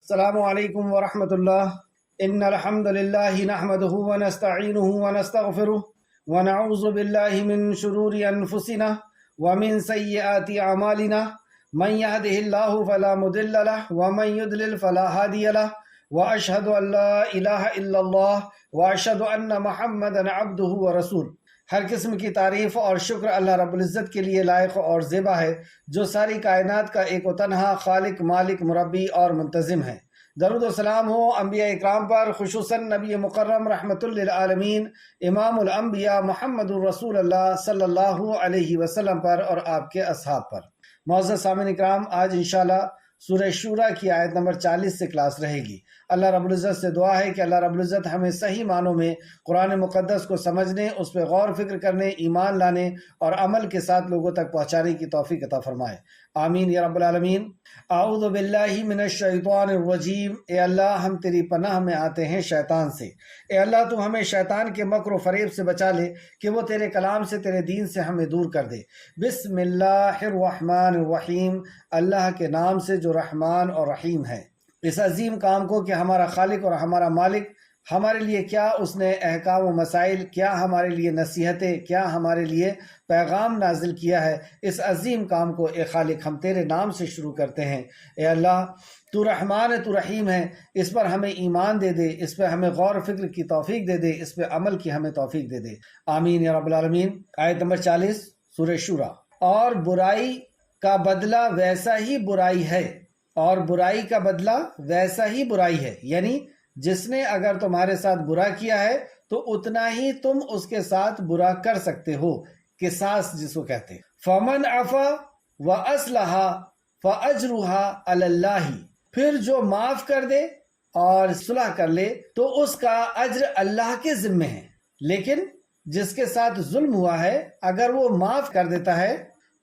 السلام علیکم ورحمۃ اللہ۔ ان الحمد للہ نحمده ونستعینه ونستغفره ونعوذ باللہ من شرور انفسنا ومن سیئات اعمالنا من يهده اللہ فلا مضل له ومن يضلل فلا هادی له واشهد ان لا الہ الا اللہ واشهد ان محمدا عبدہ ورسولہ۔ ہر قسم کی تعریف اور شکر اللہ رب العزت کے لیے لائق اور زیبا ہے، جو ساری کائنات کا ایک و تنہا خالق، مالک، مربی اور منتظم ہے۔ درود و سلام ہو انبیاء اکرام پر، خصوصاً نبی مکرم رحمت للعالمین امام الانبیاء محمد الرسول اللہ صلی اللہ علیہ وسلم پر اور آپ کے اصحاب پر۔ معزز سامعین اکرام، آج انشاءاللہ سورہ شورا کی آیت نمبر 40 سے کلاس رہے گی۔ اللہ رب العزت سے دعا ہے کہ اللہ رب العزت ہمیں صحیح معنوں میں قرآن مقدس کو سمجھنے، اس پہ غور فکر کرنے، ایمان لانے اور عمل کے ساتھ لوگوں تک پہنچانے کی توفیق عطا فرمائے، آمین یا رب العالمین۔ اعوذ باللہ من الشیطان الرجیم۔ اے اللہ، ہم تیری پناہ میں آتے ہیں شیطان سے۔ اے اللہ، تو ہمیں شیطان کے مکر و فریب سے بچا لے کہ وہ تیرے کلام سے، تیرے دین سے ہمیں دور کر دے۔ بسم اللہ الرحمن الرحیم، اللہ کے نام سے جو رحمان اور رحیم ہے۔ اس عظیم کام کو کہ ہمارا خالق اور ہمارا مالک ہمارے لیے کیا اس نے احکام و مسائل، کیا ہمارے لیے نصیحتیں، کیا ہمارے لیے پیغام نازل کیا ہے، اس عظیم کام کو اے خالق ہم تیرے نام سے شروع کرتے ہیں۔ اے اللہ، تو رحمان ہے، تو رحیم ہے، اس پر ہمیں ایمان دے دے، اس پہ ہمیں غور و فکر کی توفیق دے دے، اس پہ عمل کی ہمیں توفیق دے دے، آمین یا رب العالمین۔ آیت نمبر 40 سورہ شورا۔ اور برائی کا بدلہ ویسا ہی برائی ہے، اور برائی کا بدلہ ویسا ہی برائی ہے، یعنی جس نے اگر تمہارے ساتھ برا کیا ہے تو اتنا ہی تم اس کے ساتھ برا کر سکتے ہو، قصاص جس کو کہتے ہیں۔ فَمَنْ عَفَا وَأَصْلَحَ فَأَجْرُهَا عَلَى اللَّهِ، پھر جو معاف کر دے اور صلح کر لے تو اس کا اجر اللہ کے ذمے ہے، لیکن جس کے ساتھ ظلم ہوا ہے اگر وہ معاف کر دیتا ہے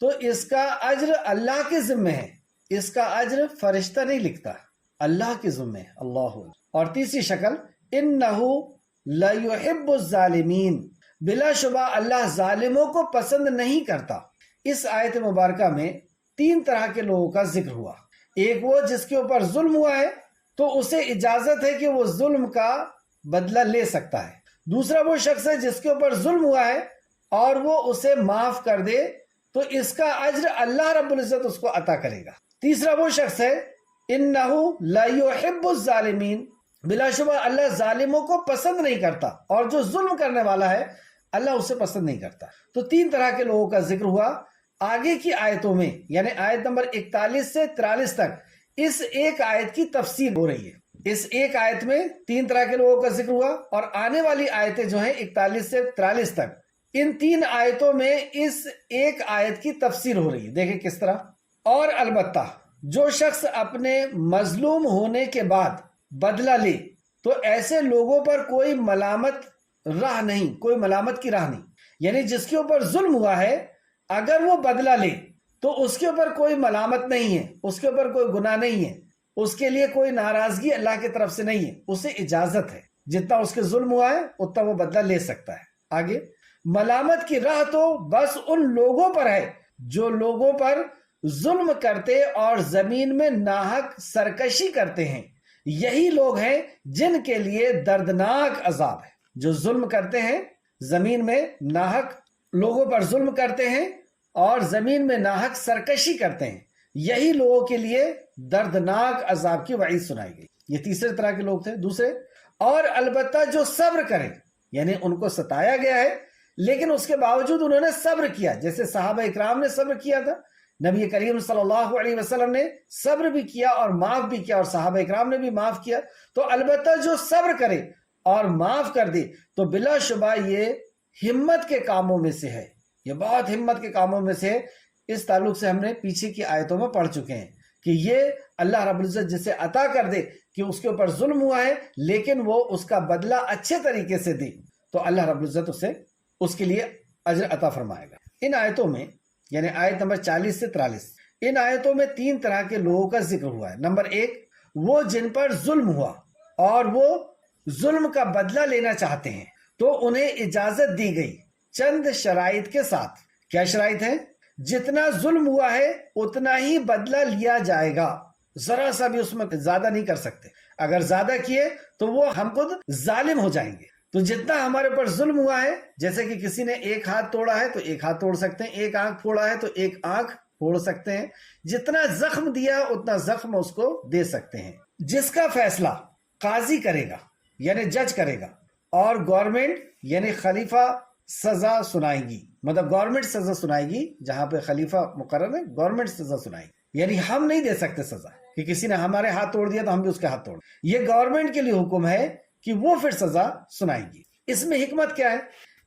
تو اس کا اجر اللہ کے ذمے ہے، اس کا اجر فرشتہ نہیں لکھتا، اللہ کے ذمے ہے۔ اللہ۔ اور تیسری شکل، اِنَّهُ لَيُحِبُّ الظَّالِمِينَ، بلا شبہ اللہ ظالموں کو پسند نہیں کرتا۔ اس آیت مبارکہ میں 3 طرح کے لوگوں کا ذکر ہوا۔ ایک وہ جس کے اوپر ظلم ہوا ہے تو اسے اجازت ہے کہ وہ ظلم کا بدلہ لے سکتا ہے۔ دوسرا وہ شخص ہے جس کے اوپر ظلم ہوا ہے اور وہ اسے معاف کر دے تو اس کا اجر اللہ رب العزت اس کو عطا کرے گا۔ تیسرا وہ شخص ہے اِنَّهُ لَيُحِبُّ الظَّالِمِينَ، بلا شبہ اللہ ظالموں کو پسند نہیں کرتا، اور جو ظلم کرنے والا ہے اللہ اسے پسند نہیں کرتا۔ تو 3 طرح کے لوگوں کا ذکر ہوا۔ آگے کی آیتوں میں یعنی آیت نمبر 41 سے 43 تک اس ایک آیت کی تفسیر ہو رہی ہے۔ اس ایک آیت میں 3 طرح کے لوگوں کا ذکر ہوا، اور آنے والی آیتیں جو ہیں 41 سے 43 تک، ان 3 آیتوں میں اس ایک آیت کی تفسیر ہو رہی ہے۔ دیکھیں کس طرح۔ اور البتہ جو شخص اپنے مظلوم ہونے کے بعد بدلہ لے تو ایسے لوگوں پر کوئی ملامت راہ نہیں، کوئی ملامت کی راہ نہیں، یعنی جس کے اوپر ظلم ہوا ہے اگر وہ بدلہ لے تو اس کے اوپر کوئی ملامت نہیں ہے، اس کے اوپر کوئی گناہ نہیں ہے، اس کے لیے کوئی ناراضگی اللہ کی طرف سے نہیں ہے، اسے اجازت ہے، جتنا اس کے ظلم ہوا ہے اتنا وہ بدلہ لے سکتا ہے۔ آگے، ملامت کی راہ تو بس ان لوگوں پر ہے جو لوگوں پر ظلم کرتے اور زمین میں ناحق سرکشی کرتے ہیں، یہی لوگ ہیں جن کے لیے دردناک عذاب ہے۔ جو ظلم کرتے ہیں، زمین میں ناحق لوگوں پر ظلم کرتے ہیں اور زمین میں ناحق سرکشی کرتے ہیں، یہی لوگوں کے لیے دردناک عذاب کی وعید سنائی گئی۔ یہ تیسرے طرح کے لوگ تھے۔ دوسرے، اور البتہ جو صبر کریں، یعنی ان کو ستایا گیا ہے لیکن اس کے باوجود انہوں نے صبر کیا، جیسے صحابہ اکرام نے صبر کیا تھا، نبی کریم صلی اللہ علیہ وسلم نے صبر بھی کیا اور معاف بھی کیا، اور صحابہ اکرام نے بھی معاف کیا۔ تو البتہ جو صبر کرے اور معاف کر دے تو بلا شبہ یہ ہمت کے کاموں میں سے ہے، یہ بہت ہمت کے کاموں میں سے ہے۔ اس تعلق سے ہم نے پیچھے کی آیتوں میں پڑھ چکے ہیں کہ یہ اللہ رب العزت جسے عطا کر دے کہ اس کے اوپر ظلم ہوا ہے لیکن وہ اس کا بدلہ اچھے طریقے سے دے تو اللہ رب العزت اسے اس کے لیے اجر عطا فرمائے گا۔ ان آیتوں میں یعنی آیت نمبر 40 سے 43، ان آیتوں میں 3 طرح کے لوگوں کا ذکر ہوا ہے۔ نمبر 1، وہ جن پر ظلم ہوا اور وہ ظلم کا بدلہ لینا چاہتے ہیں تو انہیں اجازت دی گئی چند شرائط کے ساتھ۔ کیا شرائط ہیں؟ جتنا ظلم ہوا ہے اتنا ہی بدلہ لیا جائے گا، ذرا سا بھی اس میں زیادہ نہیں کر سکتے. اگر زیادہ کیے تو وہ ہم خود ظالم ہو جائیں گے. تو جتنا ہمارے اوپر ظلم ہوا ہے، جیسے کہ کسی نے ایک ہاتھ توڑا ہے تو ایک ہاتھ توڑ سکتے ہیں، ایک آنکھ پھوڑا ہے تو ایک آنکھ پھوڑ سکتے ہیں. جتنا زخم دیا اتنا زخم اس کو دے سکتے ہیں. جس کا فیصلہ قاضی کرے گا یعنی جج کرے گا، اور گورنمنٹ یعنی خلیفہ سزا سنائے گی. مطلب گورنمنٹ سزا سنائے گی، جہاں پہ خلیفہ مقرر ہے گورنمنٹ سزا سنائے گی. یعنی ہم نہیں دے سکتے سزا کہ کسی نے ہمارے ہاتھ توڑ دیا تو ہم بھی اس کے ہاتھ توڑ. یہ گورنمنٹ کے لیے حکم ہے کہ وہ پھر سزا سنائے گی. اس میں حکمت کیا ہے؟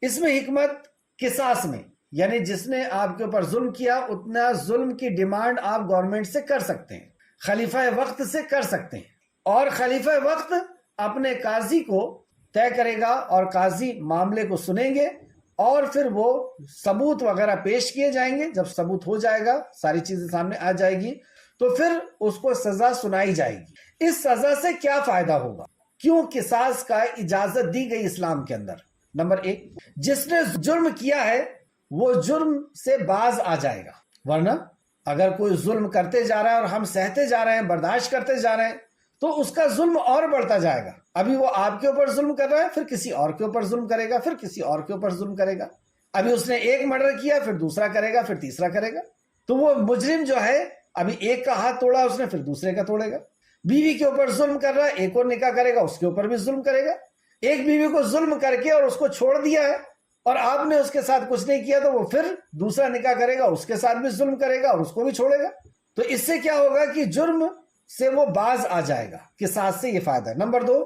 اس میں حکمت قصاص میں، یعنی جس نے آپ کے اوپر ظلم کیا اتنا ظلم کی ڈیمانڈ آپ گورنمنٹ سے کر سکتے ہیں، خلیفہ وقت سے کر سکتے ہیں. اور خلیفہ وقت اپنے قاضی کو طے کرے گا اور قاضی معاملے کو سنیں گے، اور پھر وہ ثبوت وغیرہ پیش کیے جائیں گے. جب ثبوت ہو جائے گا، ساری چیزیں سامنے آ جائے گی، تو پھر اس کو سزا سنائی جائے گی. اس سزا سے کیا فائدہ ہوگا؟ کیوں قصاص کا اجازت دی گئی اسلام کے اندر؟ نمبر ایک، جس نے جرم کیا ہے وہ جرم سے باز آ جائے گا. ورنہ اگر کوئی ظلم کرتے جا رہا ہے اور ہم سہتے جا رہے ہیں، برداشت کرتے جا رہے ہیں، تو اس کا ظلم اور بڑھتا جائے گا. ابھی وہ آپ کے اوپر ظلم کر رہا ہے، پھر کسی اور کے اوپر ظلم کرے گا، پھر کسی اور کے اوپر ظلم کرے گا. ابھی اس نے ایک مرڈر کیا، پھر دوسرا کرے گا، پھر تیسرا کرے گا. تو وہ مجرم جو ہے ابھی ایک کا ہاتھ توڑا اس نے، پھر دوسرے کا توڑے گا. بیوی کے اوپر ظلم کر رہا ہے، ایک اور نکاح کرے گا، اس کے اوپر بھی ظلم کرے گا. ایک بیوی کو ظلم کر کے اور اس کو چھوڑ دیا ہے اور آپ نے اس کے ساتھ کچھ نہیں کیا، تو وہ پھر دوسرا نکاح کرے گا، اس کے ساتھ بھی ظلم کرے گا اور اس کو بھی چھوڑے گا. تو اس سے کیا ہوگا کہ جرم سے وہ باز آ جائے گا. قصاص سے یہ فائدہ ہے. نمبر دو،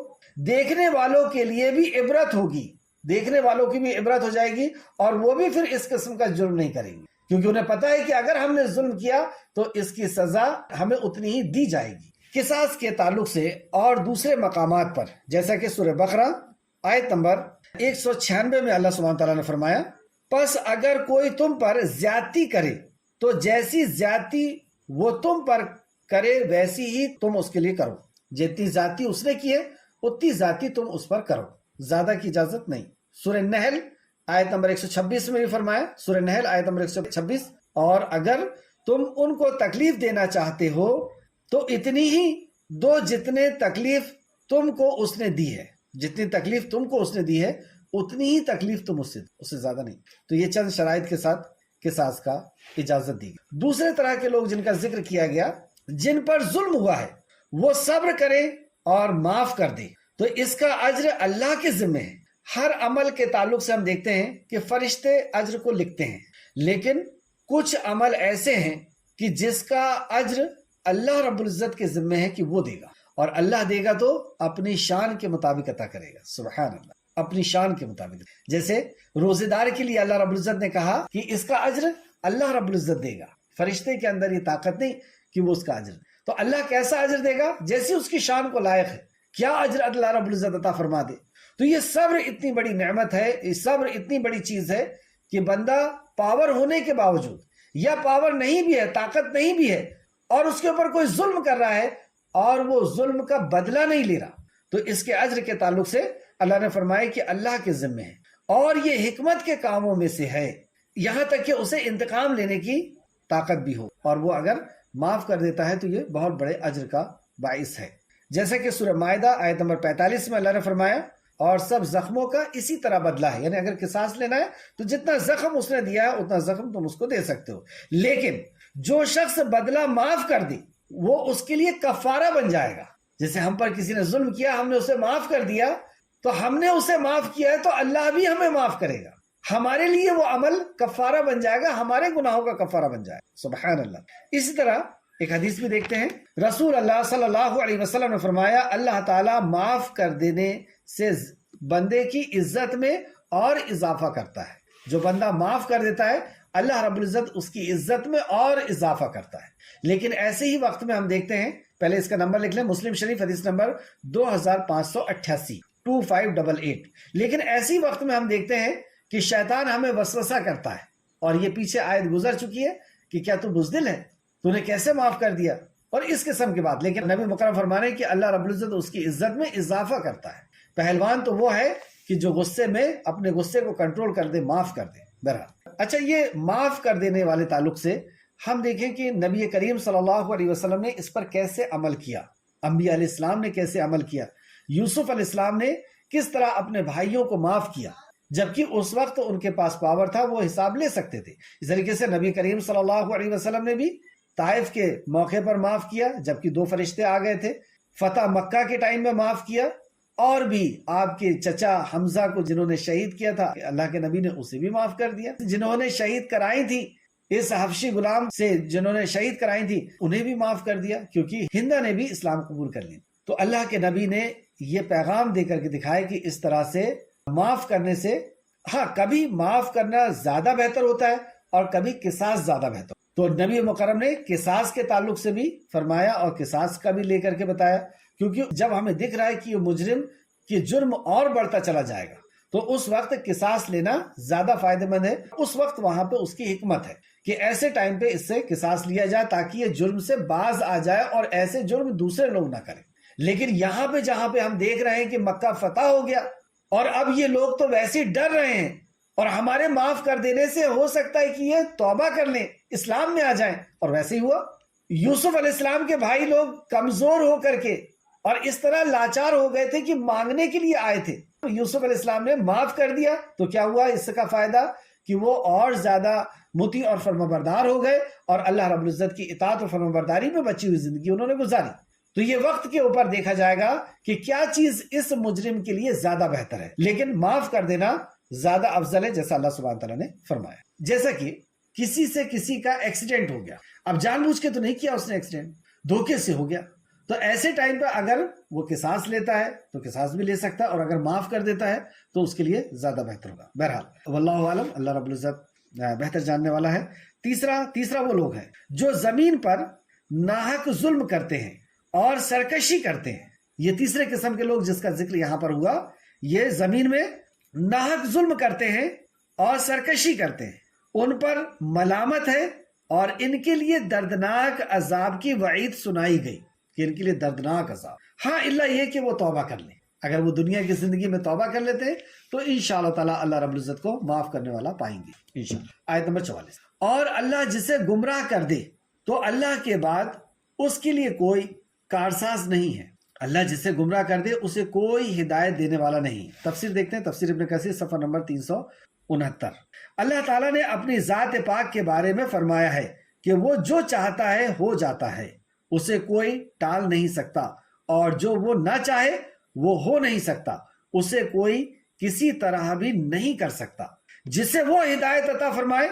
دیکھنے والوں کے لیے بھی عبرت ہوگی. دیکھنے والوں کی بھی عبرت ہو جائے گی، اور وہ بھی پھر اس قسم کا جرم نہیں کریں گے، کیونکہ انہیں پتا ہے کہ اگر ہم نے ظلم کیا تو اس کی سزا ہمیں اتنی ہی دی جائے گی. قصاص کے تعلق سے اور دوسرے مقامات پر، جیسا کہ سورہ بقرہ آیت نمبر 196 میں اللہ سبحانہ تعالیٰ نے فرمایا، پس اگر کوئی تم پر زیادتی کرے تو جیسی زیادتی وہ تم پر کرے ویسی ہی تم اس کے لیے کرو. جتنی زیادتی اس نے کی ہے اتنی زیادتی تم اس پر کرو، زیادہ کی اجازت نہیں. سورہ نحل آیت نمبر 126 میں بھی فرمایا، سورہ نحل آیت نمبر 126، اور اگر تم ان کو تکلیف دینا چاہتے ہو تو اتنی ہی دو جتنے تکلیف تم کو اس نے دی ہے. جتنی تکلیف تم کو اس نے دی ہے اتنی ہی تکلیف تم اس سے زیادہ نہیں. تو یہ چند شرائط کے ساتھ قصاص کا اجازت دی گئی. دوسرے طرح کے لوگ جن کا ذکر کیا گیا، جن پر ظلم ہوا ہے وہ صبر کریں اور معاف کر دیں تو اس کا اجر اللہ کے ذمہ ہے. ہر عمل کے تعلق سے ہم دیکھتے ہیں کہ فرشتے اجر کو لکھتے ہیں، لیکن کچھ عمل ایسے ہیں کہ جس کا اجر اللہ رب العزت کے ذمہ ہے کہ وہ دے گا، اور اللہ دے گا تو اپنی شان کے مطابق عطا کرے گا. سبحان اللہ، اپنی شان کے مطابق. جیسے روزے دار کے لیے اللہ رب العزت نے کہا کہ اس کا اجر اللہ رب العزت دے گا. فرشتے کے اندر یہ طاقت نہیں کہ وہ اس کا اجر، تو اللہ کیسا اجر دے گا؟ جیسی اس کی شان کو لائق ہے. کیا اجر اللہ رب العزت عطا فرما دے. تو یہ صبر اتنی بڑی نعمت ہے، یہ صبر اتنی بڑی چیز ہے کہ بندہ پاور ہونے کے باوجود، یا پاور نہیں بھی ہے، طاقت نہیں بھی ہے، اور اس کے اوپر کوئی ظلم کر رہا ہے اور وہ ظلم کا بدلہ نہیں لے رہا، تو اس کے اجر کے تعلق سے اللہ نے فرمایا کہ اللہ کے ذمہ ہے، اور یہ حکمت کے کاموں میں سے ہے، یہاں تک کہ اسے انتقام لینے کی طاقت بھی ہو، اور وہ اگر معاف کر دیتا ہے تو یہ بہت بڑے اجر کا باعث ہے. جیسا کہ سورہ مائدہ آیت نمبر 45 میں اللہ نے فرمایا، اور سب زخموں کا اسی طرح بدلہ ہے. یعنی اگر قصاص لینا ہے تو جتنا زخم اس نے دیا ہے اتنا زخم تم اس کو دے سکتے ہو، لیکن جو شخص بدلہ معاف کر دے وہ اس کے لیے کفارہ بن جائے گا. جیسے ہم پر کسی نے ظلم کیا، ہم نے اسے معاف کر دیا، تو ہم نے اسے معاف کیا ہے تو اللہ بھی ہمیں معاف کرے گا. ہمارے لیے وہ عمل کفارہ بن جائے گا، ہمارے گناہوں کا کفارہ بن جائے گا. سبحان اللہ. اسی طرح ایک حدیث بھی دیکھتے ہیں، رسول اللہ صلی اللہ علیہ وسلم نے فرمایا، اللہ تعالیٰ معاف کر دینے سے بندے کی عزت میں اور اضافہ کرتا ہے. جو بندہ معاف کر دیتا ہے اللہ رب العزت اس کی عزت میں اور اضافہ کرتا ہے. لیکن ایسے ہی وقت میں ہم دیکھتے ہیں، پہلے اس کا نمبر لکھ لیں، مسلم شریف حدیث نمبر 2588 2588. لیکن ایسی وقت میں ہم دیکھتے ہیں کہ شیطان ہمیں وسوسہ کرتا ہے، اور یہ پیچھے آیت گزر چکی ہے کہ کیا تو بزدل ہے، تو نے کیسے معاف کر دیا، اور اس قسم کی بات. لیکن نبی مکرم فرمانے کہ اللہ رب العزت اس کی عزت میں اضافہ کرتا ہے. پہلوان تو وہ ہے کہ جو غصے میں اپنے غصے کو کنٹرول کر دے، معاف کر دے. بہرحال اچھا، یہ معاف کر دینے والے تعلق سے ہم دیکھیں کہ نبی کریم صلی اللہ علیہ وسلم نے اس پر کیسے عمل کیا، انبیاء علیہ السلام نے کیسے عمل کیا، یوسف علیہ السلام نے کس طرح اپنے بھائیوں کو معاف کیا، جبکہ اس وقت ان کے پاس پاور تھا، وہ حساب لے سکتے تھے۔ اس طریقے سے نبی کریم صلی اللہ علیہ وسلم نے بھی طائف کے موقع پر معاف کیا، جبکہ 2 فرشتے آ گئے تھے، فتح مکہ کے ٹائم میں معاف کیا، اور بھی آپ کے چچا حمزہ کو جنہوں نے شہید کیا تھا، اللہ کے نبی نے اسے بھی معاف کر دیا۔ جنہوں نے شہید کرائی تھی اس حبشی غلام سے، جنہوں نے شہید کرائی تھی، انہیں بھی معاف کر دیا، کیونکہ ہندہ نے بھی اسلام قبول کر لی۔ تو اللہ کے نبی نے یہ پیغام دے کر کے دکھایا کہ اس طرح سے معاف کرنے سے، ہاں کبھی معاف کرنا زیادہ بہتر ہوتا ہے اور کبھی قصاص زیادہ بہتر۔ تو نبی مکرم نے قصاص کے تعلق سے بھی فرمایا اور قصاص کا بھی لے کر کے بتایا، کیونکہ جب ہمیں دکھ رہا ہے کہ یہ مجرم کی جرم اور بڑھتا چلا جائے گا تو اس وقت قصاص لینا زیادہ فائدہ مند ہے۔ اس وقت وہاں پہ اس کی حکمت ہے کہ ایسے ٹائم پہ اس سے قصاص لیا جائے تاکہ یہ جرم سے باز آ جائے اور ایسے جرم دوسرے لوگ نہ کریں۔ لیکن یہاں پہ جہاں پہ ہم دیکھ رہے ہیں کہ مکہ فتح ہو گیا اور اب یہ لوگ تو ویسے ہی ڈر رہے ہیں، اور ہمارے معاف کر دینے سے ہو سکتا ہے کہ یہ توبہ کر لیں، اسلام میں آ جائیں، اور ویسے ہی ہوا۔ یوسف علیہ السلام کے بھائی لوگ کمزور ہو کر کے اور اس طرح لاچار ہو گئے تھے کہ مانگنے کے لیے آئے تھے، یوسف علیہ السلام نے معاف کر دیا، تو کیا ہوا اس کا فائدہ کہ وہ اور زیادہ مطیع اور فرمانبردار ہو گئے، اور اللہ رب العزت کی اطاعت اور فرمانبرداری میں بچی ہوئی زندگی انہوں نے گزاری۔ تو یہ وقت کے اوپر دیکھا جائے گا کہ کیا چیز اس مجرم کے لیے زیادہ بہتر ہے، لیکن معاف کر دینا زیادہ افضل ہے، جیسا اللہ سبحانہ تعالیٰ نے فرمایا۔ جیسا کہ کسی سے کسی کا ایکسیڈنٹ ہو گیا، اب جان بوجھ کے تو نہیں کیا اس نے ایکسیڈنٹ، دھوکے سے ہو گیا، تو ایسے ٹائم پہ اگر وہ قصاص لیتا ہے تو قصاص بھی لے سکتا ہے، اور اگر معاف کر دیتا ہے تو اس کے لیے زیادہ بہتر ہوگا۔ بہرحال واللہ عالم، اللہ رب العزت بہتر جاننے والا ہے۔ تیسرا وہ لوگ ہیں جو زمین پر ناحق ظلم کرتے ہیں اور سرکشی کرتے ہیں۔ یہ تیسرے قسم کے لوگ جس کا ذکر یہاں پر ہوا، یہ زمین میں ناحق ظلم کرتے ہیں اور سرکشی کرتے ہیں، ان پر ملامت ہے اور ان کے لیے دردناک عذاب کی وعید سنائی گئی کہ ان کے لیے دردناک عذاب، ہاں اللہ یہ کہ وہ توبہ کر لیں۔ اگر وہ دنیا کی زندگی میں توبہ کر لیتے ہیں تو انشاءاللہ تعالی اللہ رب العزت کو معاف کرنے والا پائیں گے انشاءاللہ۔ آیت نمبر 44، اور اللہ جسے گمراہ کر دے تو اللہ کے بعد اس کے لیے کوئی کارساز نہیں ہے۔ اللہ جسے گمراہ کر دے اسے کوئی ہدایت دینے والا نہیں۔ تفسیر دیکھتے ہیں، تفسیر ابن کثیر صفحہ نمبر 369۔ اللہ تعالیٰ نے اپنی ذات پاک کے بارے میں فرمایا ہے کہ وہ جو چاہتا ہے ہو جاتا ہے، اسے کوئی ٹال نہیں سکتا، اور جو وہ نہ چاہے وہ ہو نہیں سکتا، اسے کوئی کسی طرح بھی نہیں کر سکتا۔ جسے وہ ہدایت عطا فرمائے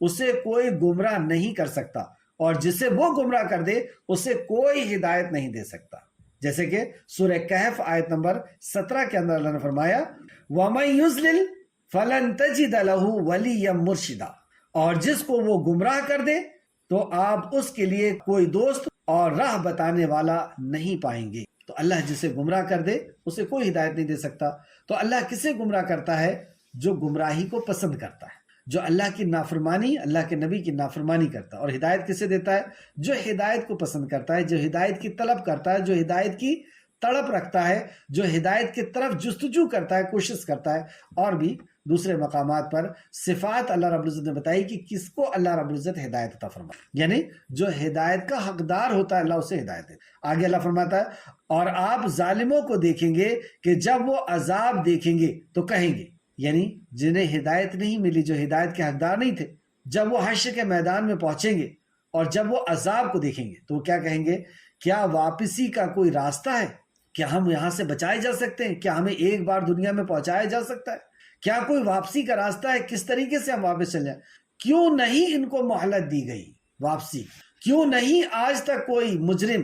اسے کوئی گمراہ نہیں کر سکتا، اور جسے وہ گمراہ کر دے اسے کوئی ہدایت نہیں دے سکتا۔ جیسے کہ سورہ کہف آیت نمبر 17 کے اندر اللہ نے فرمایا وَمَن يُضْلِلْ فَلَن تَجِدَ لَهُ وَلِيًّا مُرْشِدًا، اور جس کو وہ گمراہ کر دے تو آپ اس کے لیے کوئی دوست اور راہ بتانے والا نہیں پائیں گے۔ تو اللہ جسے گمراہ کر دے اسے کوئی ہدایت نہیں دے سکتا۔ تو اللہ کسے گمراہ کرتا ہے؟ جو گمراہی کو پسند کرتا ہے، جو اللہ کی نافرمانی، اللہ کے نبی کی نافرمانی کرتا ہے۔ اور ہدایت کسے دیتا ہے؟ جو ہدایت کو پسند کرتا ہے، جو ہدایت کی طلب کرتا ہے، جو ہدایت کی تڑپ رکھتا ہے، جو ہدایت کی طرف جستجو کرتا ہے، کوشش کرتا ہے۔ اور بھی دوسرے مقامات پر صفات اللہ رب العزت نے بتائی کہ کس کو اللہ رب العزت ہدایت عطا فرمائے، یعنی جو ہدایت کا حقدار ہوتا ہے اللہ اسے ہدایت دے۔ آگے اللہ فرماتا ہے اور آپ ظالموں کو دیکھیں گے کہ جب وہ عذاب دیکھیں گے تو کہیں گے، یعنی جنہیں ہدایت نہیں ملی، جو ہدایت کے حقدار نہیں تھے، جب وہ حشر کے میدان میں پہنچیں گے اور جب وہ عذاب کو دیکھیں گے تو وہ کیا کہیں گے؟ کیا واپسی کا کوئی راستہ ہے؟ کیا ہم یہاں سے بچائے جا سکتے ہیں؟ کیا ہمیں ایک بار دنیا میں پہنچایا جا سکتا ہے؟ کیا کوئی واپسی کا راستہ ہے؟ کس طریقے سے ہم واپس چل جائیں؟ کیوں نہیں ان کو مہلت دی گئی واپسی؟ کیوں نہیں آج تک کوئی مجرم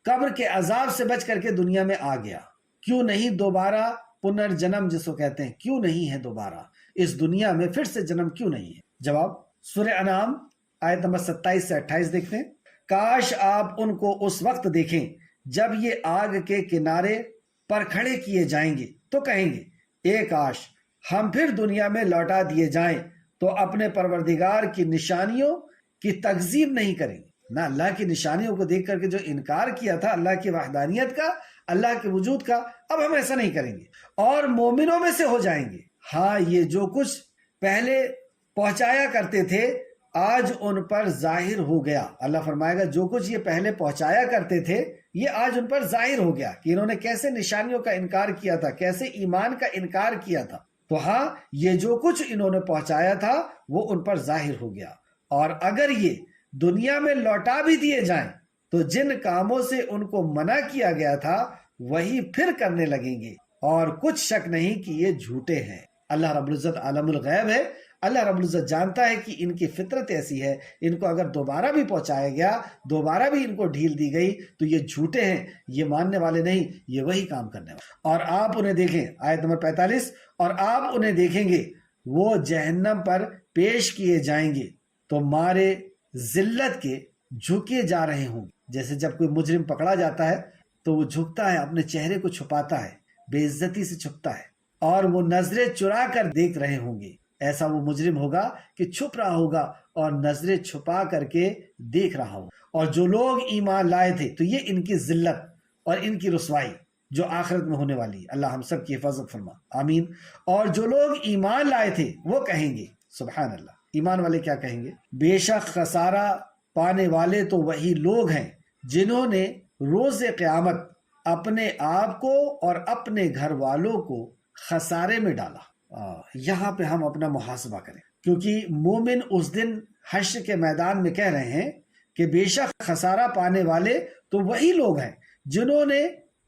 قبر کے عذاب سے بچ کر کے دنیا میں آ گیا؟ کیوں نہیں دوبارہ پنرجنم جس کو کہتے ہیں، کیوں نہیں ہے دوبارہ اس دنیا میں پھر سے جنم کیوں نہیں ہے؟ جواب سورہ انعام آیت نمبر 27 سے 28 دیکھتے ہیں۔ کاش آپ ان کو اس وقت دیکھیں جب یہ آگ کے کنارے پر کھڑے کیے جائیں گے تو کہیں گے اے کاش ہم پھر دنیا میں لوٹا دیے جائیں تو اپنے پروردگار کی نشانیوں کی تکذیب نہیں کریں گے۔ نہ اللہ کی نشانیوں کو دیکھ کر کے جو انکار کیا تھا اللہ کی وحدانیت کا، اللہ کے وجود کا، اب ہم ایسا نہیں کریں گے اور مومنوں میں سے ہو جائیں گے۔ ہاں یہ جو کچھ پہلے پہنچایا کرتے تھے آج ان پر ظاہر ہو گیا. اللہ فرمائے گا جو کچھ یہ پہلے پہنچایا کرتے تھے یہ آج ان پر ظاہر ہو گیا کہ انہوں نے کیسے نشانیوں کا انکار کیا تھا، کیسے ایمان کا انکار کیا تھا. تو ہاں یہ جو کچھ انہوں نے پہنچایا تھا وہ ان پر ظاہر ہو گیا. اور اگر یہ دنیا میں لوٹا بھی دیے جائیں تو جن کاموں سے ان کو منع کیا گیا تھا وہی پھر کرنے لگیں گے، اور کچھ شک نہیں کہ یہ جھوٹے ہیں. اللہ رب العزت عالم الغیب ہے. اللہ رب العزت جانتا ہے کہ ان کی فطرت ایسی ہے، ان کو اگر دوبارہ بھی پہنچایا گیا، دوبارہ بھی ان کو ڈھیل دی گئی تو یہ جھوٹے ہیں، یہ ماننے والے نہیں، یہ وہی کام کرنے والے. اور آپ انہیں دیکھیں، آیت نمبر 45، اور آپ انہیں دیکھیں گے وہ جہنم پر پیش کیے جائیں گے تو مارے ذلت کے جھکے جا رہے ہوں. جیسے جب کوئی مجرم پکڑا جاتا ہے تو وہ جھکتا ہے، اپنے چہرے کو چھپاتا ہے، بے عزتی سے چھپتا ہے، اور وہ نظریں چرا کر دیکھ رہے ہوں گے. ایسا وہ مجرم ہوگا کہ چھپ رہا ہوگا اور نظریں چھپا کر کے دیکھ رہا ہوگا. اور جو لوگ ایمان لائے تھے تو یہ ان کی ذلت اور ان کی رسوائی جو آخرت میں ہونے والی ہے. اللہ ہم سب کی حفاظت فرما، آمین. اور جو لوگ ایمان لائے تھے وہ کہیں گے، سبحان اللہ، ایمان والے کیا کہیں گے؟ بے شک خسارہ پانے والے تو وہی لوگ ہیں جنہوں نے روز قیامت اپنے آپ کو اور اپنے گھر والوں کو خسارے میں ڈالا. یہاں پہ ہم اپنا محاسبہ کریں، کیونکہ مومن اس دن حشر کے میدان میں کہہ رہے ہیں کہ بے شک خسارہ پانے والے تو وہی لوگ ہیں جنہوں نے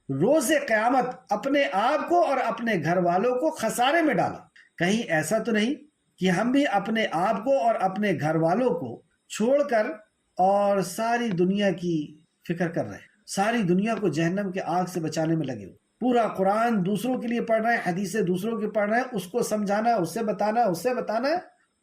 روز قیامت اپنے آپ کو اور اپنے گھر والوں کو خسارے میں ڈالا. کہیں ایسا تو نہیں کہ ہم بھی اپنے آپ کو اور اپنے گھر والوں کو چھوڑ کر اور ساری دنیا کی فکر کر رہے ہیں، ساری دنیا کو جہنم کے آگ سے بچانے میں لگے ہوئے، پورا قرآن دوسروں کے لیے پڑھ رہے ہیں، حدیثیں دوسروں کی پڑھ رہے ہیں، اس کو سمجھانا ہے، اس سے بتانا ہے، اس سے بتانا ہے،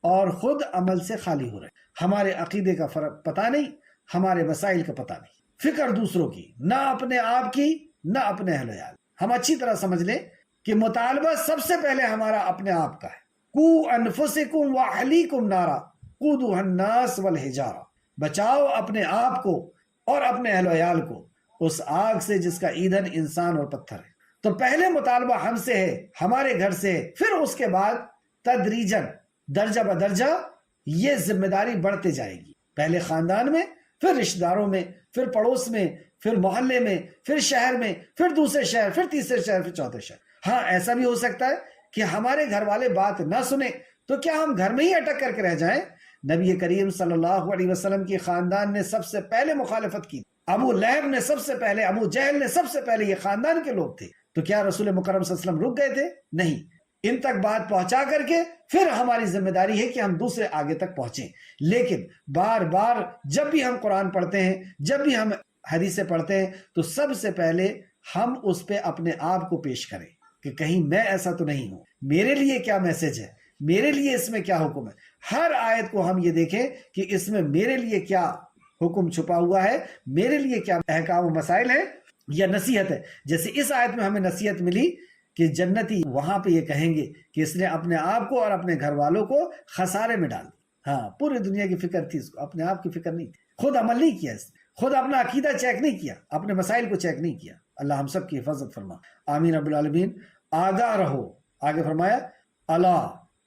اور خود عمل سے خالی ہو رہے ہیں. ہمارے عقیدے کا فرق پتہ نہیں، ہمارے مسائل کا پتہ نہیں، فکر دوسروں کی، نہ اپنے آپ کی نہ اپنے اہل ویال. ہم اچھی طرح سمجھ لیں کہ مطالبہ سب سے پہلے ہمارا اپنے آپ کا ہے. قو انفسکم واہلیکم نارا قودها الناس والحجارہ، بچاؤ اپنے آپ کو اور اپنے اہل ویال کو اس آگ سے جس کا ایندھن انسان اور پتھر ہے. تو پہلے مطالبہ ہم سے ہے، ہمارے گھر سے ہے، پھر اس کے بعد تدریجاً درجہ بدرجہ یہ ذمہ داری بڑھتے جائے گی. پہلے خاندان میں، پھر رشتہ داروں میں، پھر پڑوس میں، پھر محلے میں، پھر شہر میں، پھر دوسرے شہر، پھر تیسرے شہر، پھر چوتھے شہر. ہاں ایسا بھی ہو سکتا ہے کہ ہمارے گھر والے بات نہ سنیں تو کیا ہم گھر میں ہی اٹک کر کے رہ جائیں؟ نبی کریم صلی اللہ علیہ وسلم کی خاندان نے سب سے پہلے مخالفت کی. ابو لہب نے سب سے پہلے، ابو جہل نے سب سے پہلے، یہ خاندان کے لوگ تھے. تو کیا رسول مکرم صلی اللہ علیہ وسلم رک گئے تھے؟ نہیں. ان تک بات پہنچا کر کے پھر ہماری ذمہ داری ہے کہ ہم دوسرے آگے تک پہنچیں. لیکن بار بار جب بھی ہم قرآن پڑھتے ہیں، جب بھی ہم حدیثیں پڑھتے ہیں، تو سب سے پہلے ہم اس پہ اپنے آپ کو پیش کریں کہ کہیں میں ایسا تو نہیں ہوں، میرے لیے کیا میسج ہے، میرے لیے اس میں کیا حکم ہے. ہر آیت کو ہم یہ دیکھیں کہ اس میں میرے لیے کیا حکم چھپا ہوا ہے، میرے لیے کیا احکام و مسائل ہیں یا نصیحت ہے. جیسے اس آیت میں ہمیں نصیحت ملی کہ جنتی وہاں پہ یہ کہیں گے کہ اس نے اپنے آپ کو اور اپنے گھر والوں کو خسارے میں ڈال دیا. ہاں پوری دنیا کی فکر تھی اس کو، اپنے آپ کی فکر نہیں تھی. خود عمل نہیں کیا، اس نے خود اپنا عقیدہ چیک نہیں کیا، اپنے مسائل کو چیک نہیں کیا. اللہ ہم سب کی حفاظت فرما، آمین رب العالمین. آگاہ رہو، آگے فرمایا الا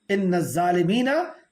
ان الظالمین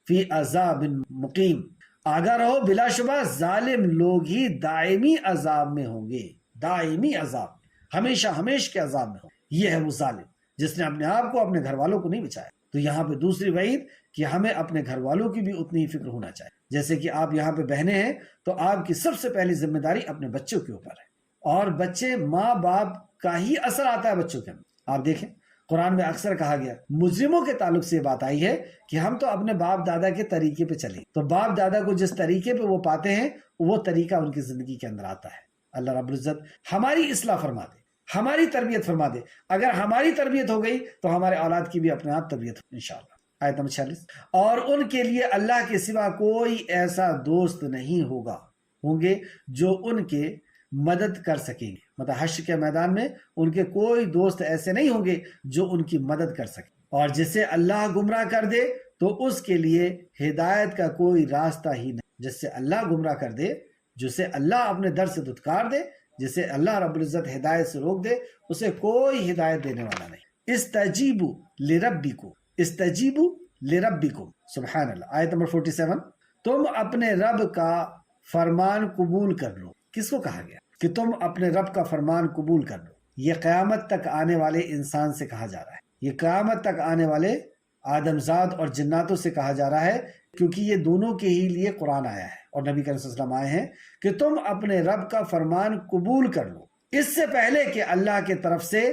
فی عذاب مقیم. آگاہ رہو، بلا شبہ ظالم لوگ ہی دائمی عذاب میں ہوں گے، دائمی عذاب، ہمیشہ ہمیش کے عذاب میں ہوں. یہ ہے وہ ظالم جس نے اپنے آپ کو، اپنے گھر والوں کو نہیں بچایا. تو یہاں پہ دوسری وعید کہ ہمیں اپنے گھر والوں کی بھی اتنی ہی فکر ہونا چاہیے. جیسے کہ آپ یہاں پہ بہنیں ہیں تو آپ کی سب سے پہلی ذمہ داری اپنے بچوں کے اوپر ہے. اور بچے، ماں باپ کا ہی اثر آتا ہے بچوں کے اندر. آپ دیکھیں قرآن میں اکثر کہا گیا، مجرموں کے تعلق سے یہ بات آئی ہے کہ ہم تو اپنے باپ دادا کے طریقے پہ چلیں، تو باپ دادا کو جس طریقے پہ وہ پاتے ہیں وہ طریقہ ان کی زندگی کے اندر آتا ہے. اللہ رب العزت ہماری اصلاح فرما دے، ہماری تربیت فرما دے. اگر ہماری تربیت ہو گئی تو ہمارے اولاد کی بھی اپنے آپ تربیت ہو انشاءاللہ. آیت نمبر 46. اور ان کے لیے اللہ کے سوا کوئی ایسا دوست نہیں ہوگا، ہوں گے جو ان کے مدد کر سکیں گے. مطلب حشر کے میدان میں ان کے کوئی دوست ایسے نہیں ہوں گے جو ان کی مدد کر سکیں. اور جسے اللہ گمراہ کر دے تو اس کے لیے ہدایت کا کوئی راستہ ہی نہیں. جس سے اللہ گمراہ کر دے، جسے اللہ اپنے در سے دھتکار دے، جسے اللہ رب العزت ہدایت سے روک دے، اسے کوئی ہدایت دینے والا نہیں. استجیبوا لربکم، استجیبوا لربکم، سبحان اللہ. آیت نمبر 47. تم اپنے رب کا فرمان قبول کر لو۔ کس کو کہا گیا کہ تم اپنے رب کا فرمان قبول کر لو؟ یہ قیامت تک آنے والے انسان سے کہا جا رہا ہے، یہ قیامت تک آنے والے آدمزاد اور جناتوں سے کہا جا رہا ہے، کیونکہ یہ دونوں کے ہی لیے قرآن آیا ہے اور نبی کریم صلی اللہ علیہ وسلم آئے ہیں کہ تم اپنے رب کا فرمان قبول کر لو، اس سے پہلے کہ اللہ کی طرف سے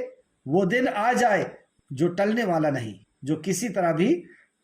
وہ دن آ جائے جو ٹلنے والا نہیں، جو کسی طرح بھی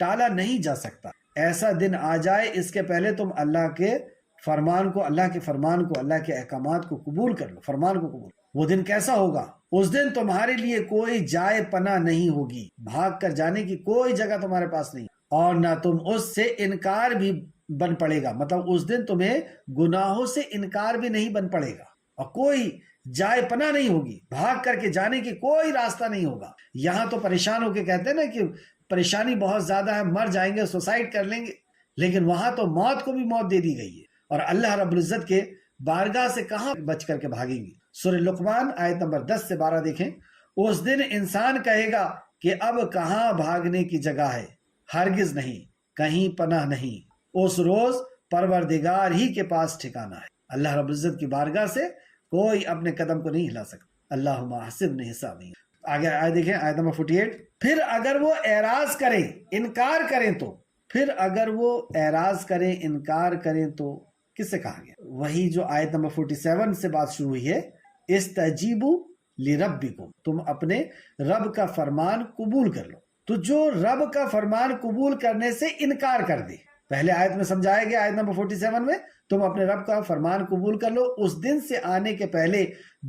ٹالا نہیں جا سکتا۔ ایسا دن آ جائے اس کے پہلے تم اللہ کے فرمان کو، اللہ کے فرمان کو، اللہ کے احکامات کو قبول کر لو، فرمان کو قبول۔ وہ دن کیسا ہوگا؟ اس دن تمہارے لیے کوئی جائے پناہ نہیں ہوگی، بھاگ کر جانے کی کوئی جگہ تمہارے پاس نہیں، اور نہ تم اس سے انکار بھی بن پڑے گا، مطلب اس دن تمہیں گناہوں سے انکار بھی نہیں بن پڑے گا، اور کوئی جائے پناہ نہیں ہوگی، بھاگ کر کے جانے کی کوئی راستہ نہیں ہوگا۔ یہاں تو پریشان ہو کے کہتے ہیں نا کہ پریشانی بہت زیادہ ہے، مر جائیں گے، سوسائڈ کر لیں گے، لیکن وہاں تو موت کو بھی موت دے دی گئی ہے، اور اللہ رب العزت کے بارگاہ سے کہاں بچ کر کے بھاگیں گے؟ سورہ لقمان آیت نمبر 10 سے 12 دیکھیں۔ اس دن انسان کہے گا کہ اب کہاں بھاگنے کی جگہ ہے، ہرگز نہیں، کہیں پناہ نہیں، اس روز پروردگار ہی کے پاس ٹھکانہ ہے۔ اللہ رب العزت کی بارگاہ سے کوئی اپنے قدم کو نہیں ہلا سکتا۔ اللہم حسبنی حسابی۔ آگے آیت دیکھیں، آیت نمبر 48۔ پھر اگر وہ اعراض کریں، انکار کریں تو، پھر اگر وہ اعراض کریں، انکار کریں تو کس سے کہا گیا؟ وہی جو آیت نمبر 47 سے بات شروع ہوئی ہے، استجیبوا لربکم، تم اپنے رب کا فرمان قبول کر لو۔ تو جو رب کا فرمان قبول کرنے سے انکار کر دے، پہلے آیت میں سمجھایا گیا، آیت نمبر 47 میں، تم اپنے رب کا فرمان قبول کر لو اس دن سے آنے کے پہلے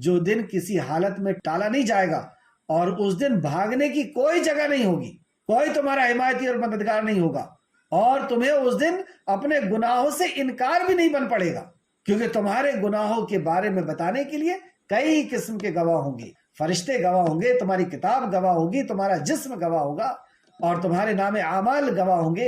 جو دن کسی حالت میں ٹالا نہیں جائے گا، اور اس دن بھاگنے کی کوئی جگہ نہیں ہوگی، کوئی تمہارا حمایتی اور مددگار نہیں ہوگا، اور تمہیں اس دن اپنے گناہوں سے انکار بھی نہیں بن پڑے گا، کیونکہ تمہارے گناہوں کے بارے میں بتانے کے لیے کئی قسم کے گواہ ہوں گے، فرشتے گواہ ہوں گے، تمہاری کتاب گواہ ہوگی، تمہارا جسم گواہ ہوگا، اور تمہارے نام اعمال گواہ ہوں گے،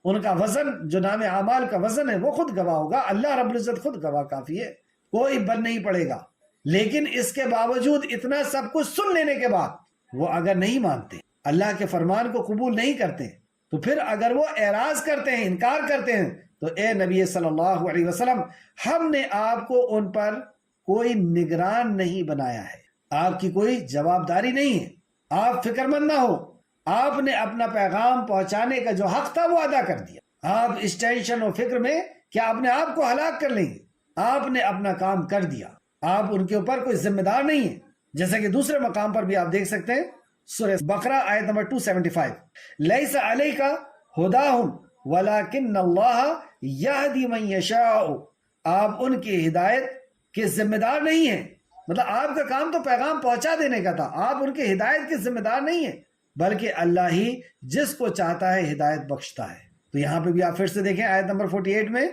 ان کا وزن، جو نام اعمال کا وزن ہے وہ خود گواہ ہوگا، اللہ رب العزت خود گواہ کافی ہے، کوئی بن نہیں پڑے گا۔ لیکن اس کے باوجود اتنا سب کچھ سن لینے کے بعد وہ اگر نہیں مانتے، اللہ کے فرمان کو قبول نہیں کرتے، تو پھر اگر وہ اعراض کرتے ہیں، انکار کرتے ہیں، تو اے نبی صلی اللہ علیہ وسلم، ہم نے آپ کو ان پر کوئی نگران نہیں بنایا ہے، آپ کی کوئی جواب داری نہیں ہے، آپ فکر مند نہ ہو، آپ نے اپنا پیغام پہنچانے کا جو حق تھا وہ ادا کر دیا، آپ اس ٹینشن و فکر میں کہ اپنے آپ کو ہلاک کر لیں گے، آپ نے اپنا کام کر دیا، آپ ان کے اوپر کوئی ذمہ دار نہیں ہے، جیسا کہ دوسرے مقام پر بھی آپ دیکھ سکتے ہیں، سورہ بقرہ آیت نمبر 275، لیس علیک ہداہم ولکن اللہ یہدی من یشاء، آپ ان کی ہدایت کے ذمہ دار نہیں ہیں، مطلب آپ کا کام تو پیغام پہنچا دینے کا تھا، آپ ان کی ہدایت کے ذمہ دار نہیں ہیں، بلکہ اللہ ہی جس کو چاہتا ہے ہدایت بخشتا ہے۔ تو یہاں پہ بھی آپ پھر سے دیکھیں آیت نمبر 48 میں،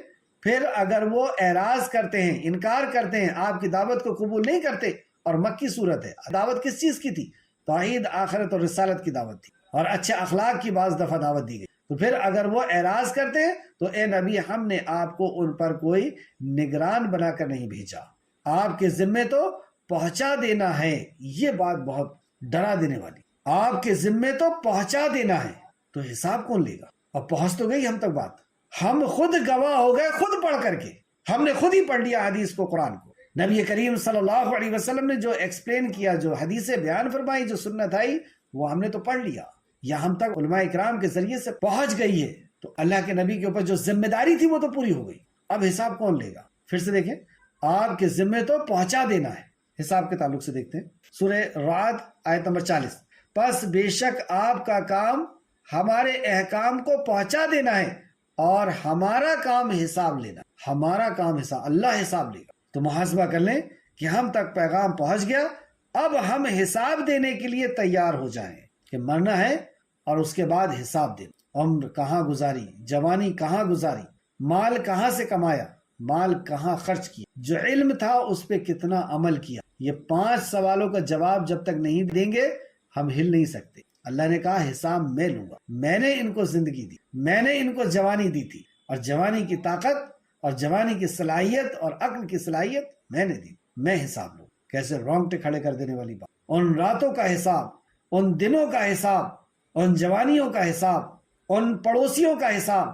پھر اگر وہ اعراض کرتے ہیں، انکار کرتے ہیں، آپ کی دعوت کو قبول نہیں کرتے، اور مکی صورت ہے، دعوت کس چیز کی تھی؟ توحید، آخرت اور رسالت کی دعوت تھی، اور اچھے اخلاق کی بعض دفعہ دعوت دی گئی، تو پھر اگر وہ اعراض کرتے ہیں تو اے نبی، ہم نے آپ کو ان پر کوئی نگران بنا کر نہیں بھیجا، آپ کے ذمے تو پہنچا دینا ہے، یہ بات بہت ڈرا دینے والی، آپ کے ذمے تو پہنچا دینا ہے، تو حساب کون لے گا؟ اور پہنچ تو گئی ہم تک بات، ہم خود گواہ ہو گئے، خود پڑھ کر کے، ہم نے خود ہی پڑھ لیا حدیث کو، قرآن کو، نبی کریم صلی اللہ علیہ وسلم نے جو ایکسپلین کیا، جو حدیثیں بیان فرمائی، جو سنت آئی، وہ ہم نے تو پڑھ لیا، یا ہم تک علماء اکرام کے ذریعے سے پہنچ گئی ہے، تو اللہ کے نبی کے اوپر جو ذمہ داری تھی وہ تو پوری ہو گئی، اب حساب کون لے گا؟ پھر سے دیکھیں، آپ کے ذمے تو پہنچا دینا ہے۔ حساب کے تعلق سے دیکھتے ہیں سورہ رعد آیت نمبر 40، پس بے شک آپ کا کام ہمارے احکام کو پہنچا دینا ہے، اور ہمارا کام حساب لینا، ہمارا کام حساب، اللہ حساب لے گا، تو محاسبہ کر لیں کہ ہم تک پیغام پہنچ گیا، اب ہم حساب دینے کے لیے تیار ہو جائیں، کہ مرنا ہے اور اس کے بعد حساب دینا، عمر کہاں گزاری، جوانی کہاں گزاری، مال کہاں سے کمایا، مال کہاں خرچ کیا، جو علم تھا اس پہ کتنا عمل کیا، یہ 5 سوالوں کا جواب جب تک نہیں دیں گے ہم ہل نہیں سکتے۔ اللہ نے کہا حساب میں لوں گا، میں نے ان کو زندگی دی، میں نے ان کو جوانی دی تھی، اور جوانی کی طاقت اور جوانی کی صلاحیت اور عقل کی صلاحیت میں نے دی، میں حساب لوں۔ کیسے رونگٹے کھڑے کر دینے والی بات، ان راتوں کا حساب، ان دنوں کا حساب، ان جوانیوں کا حساب، ان پڑوسیوں کا حساب،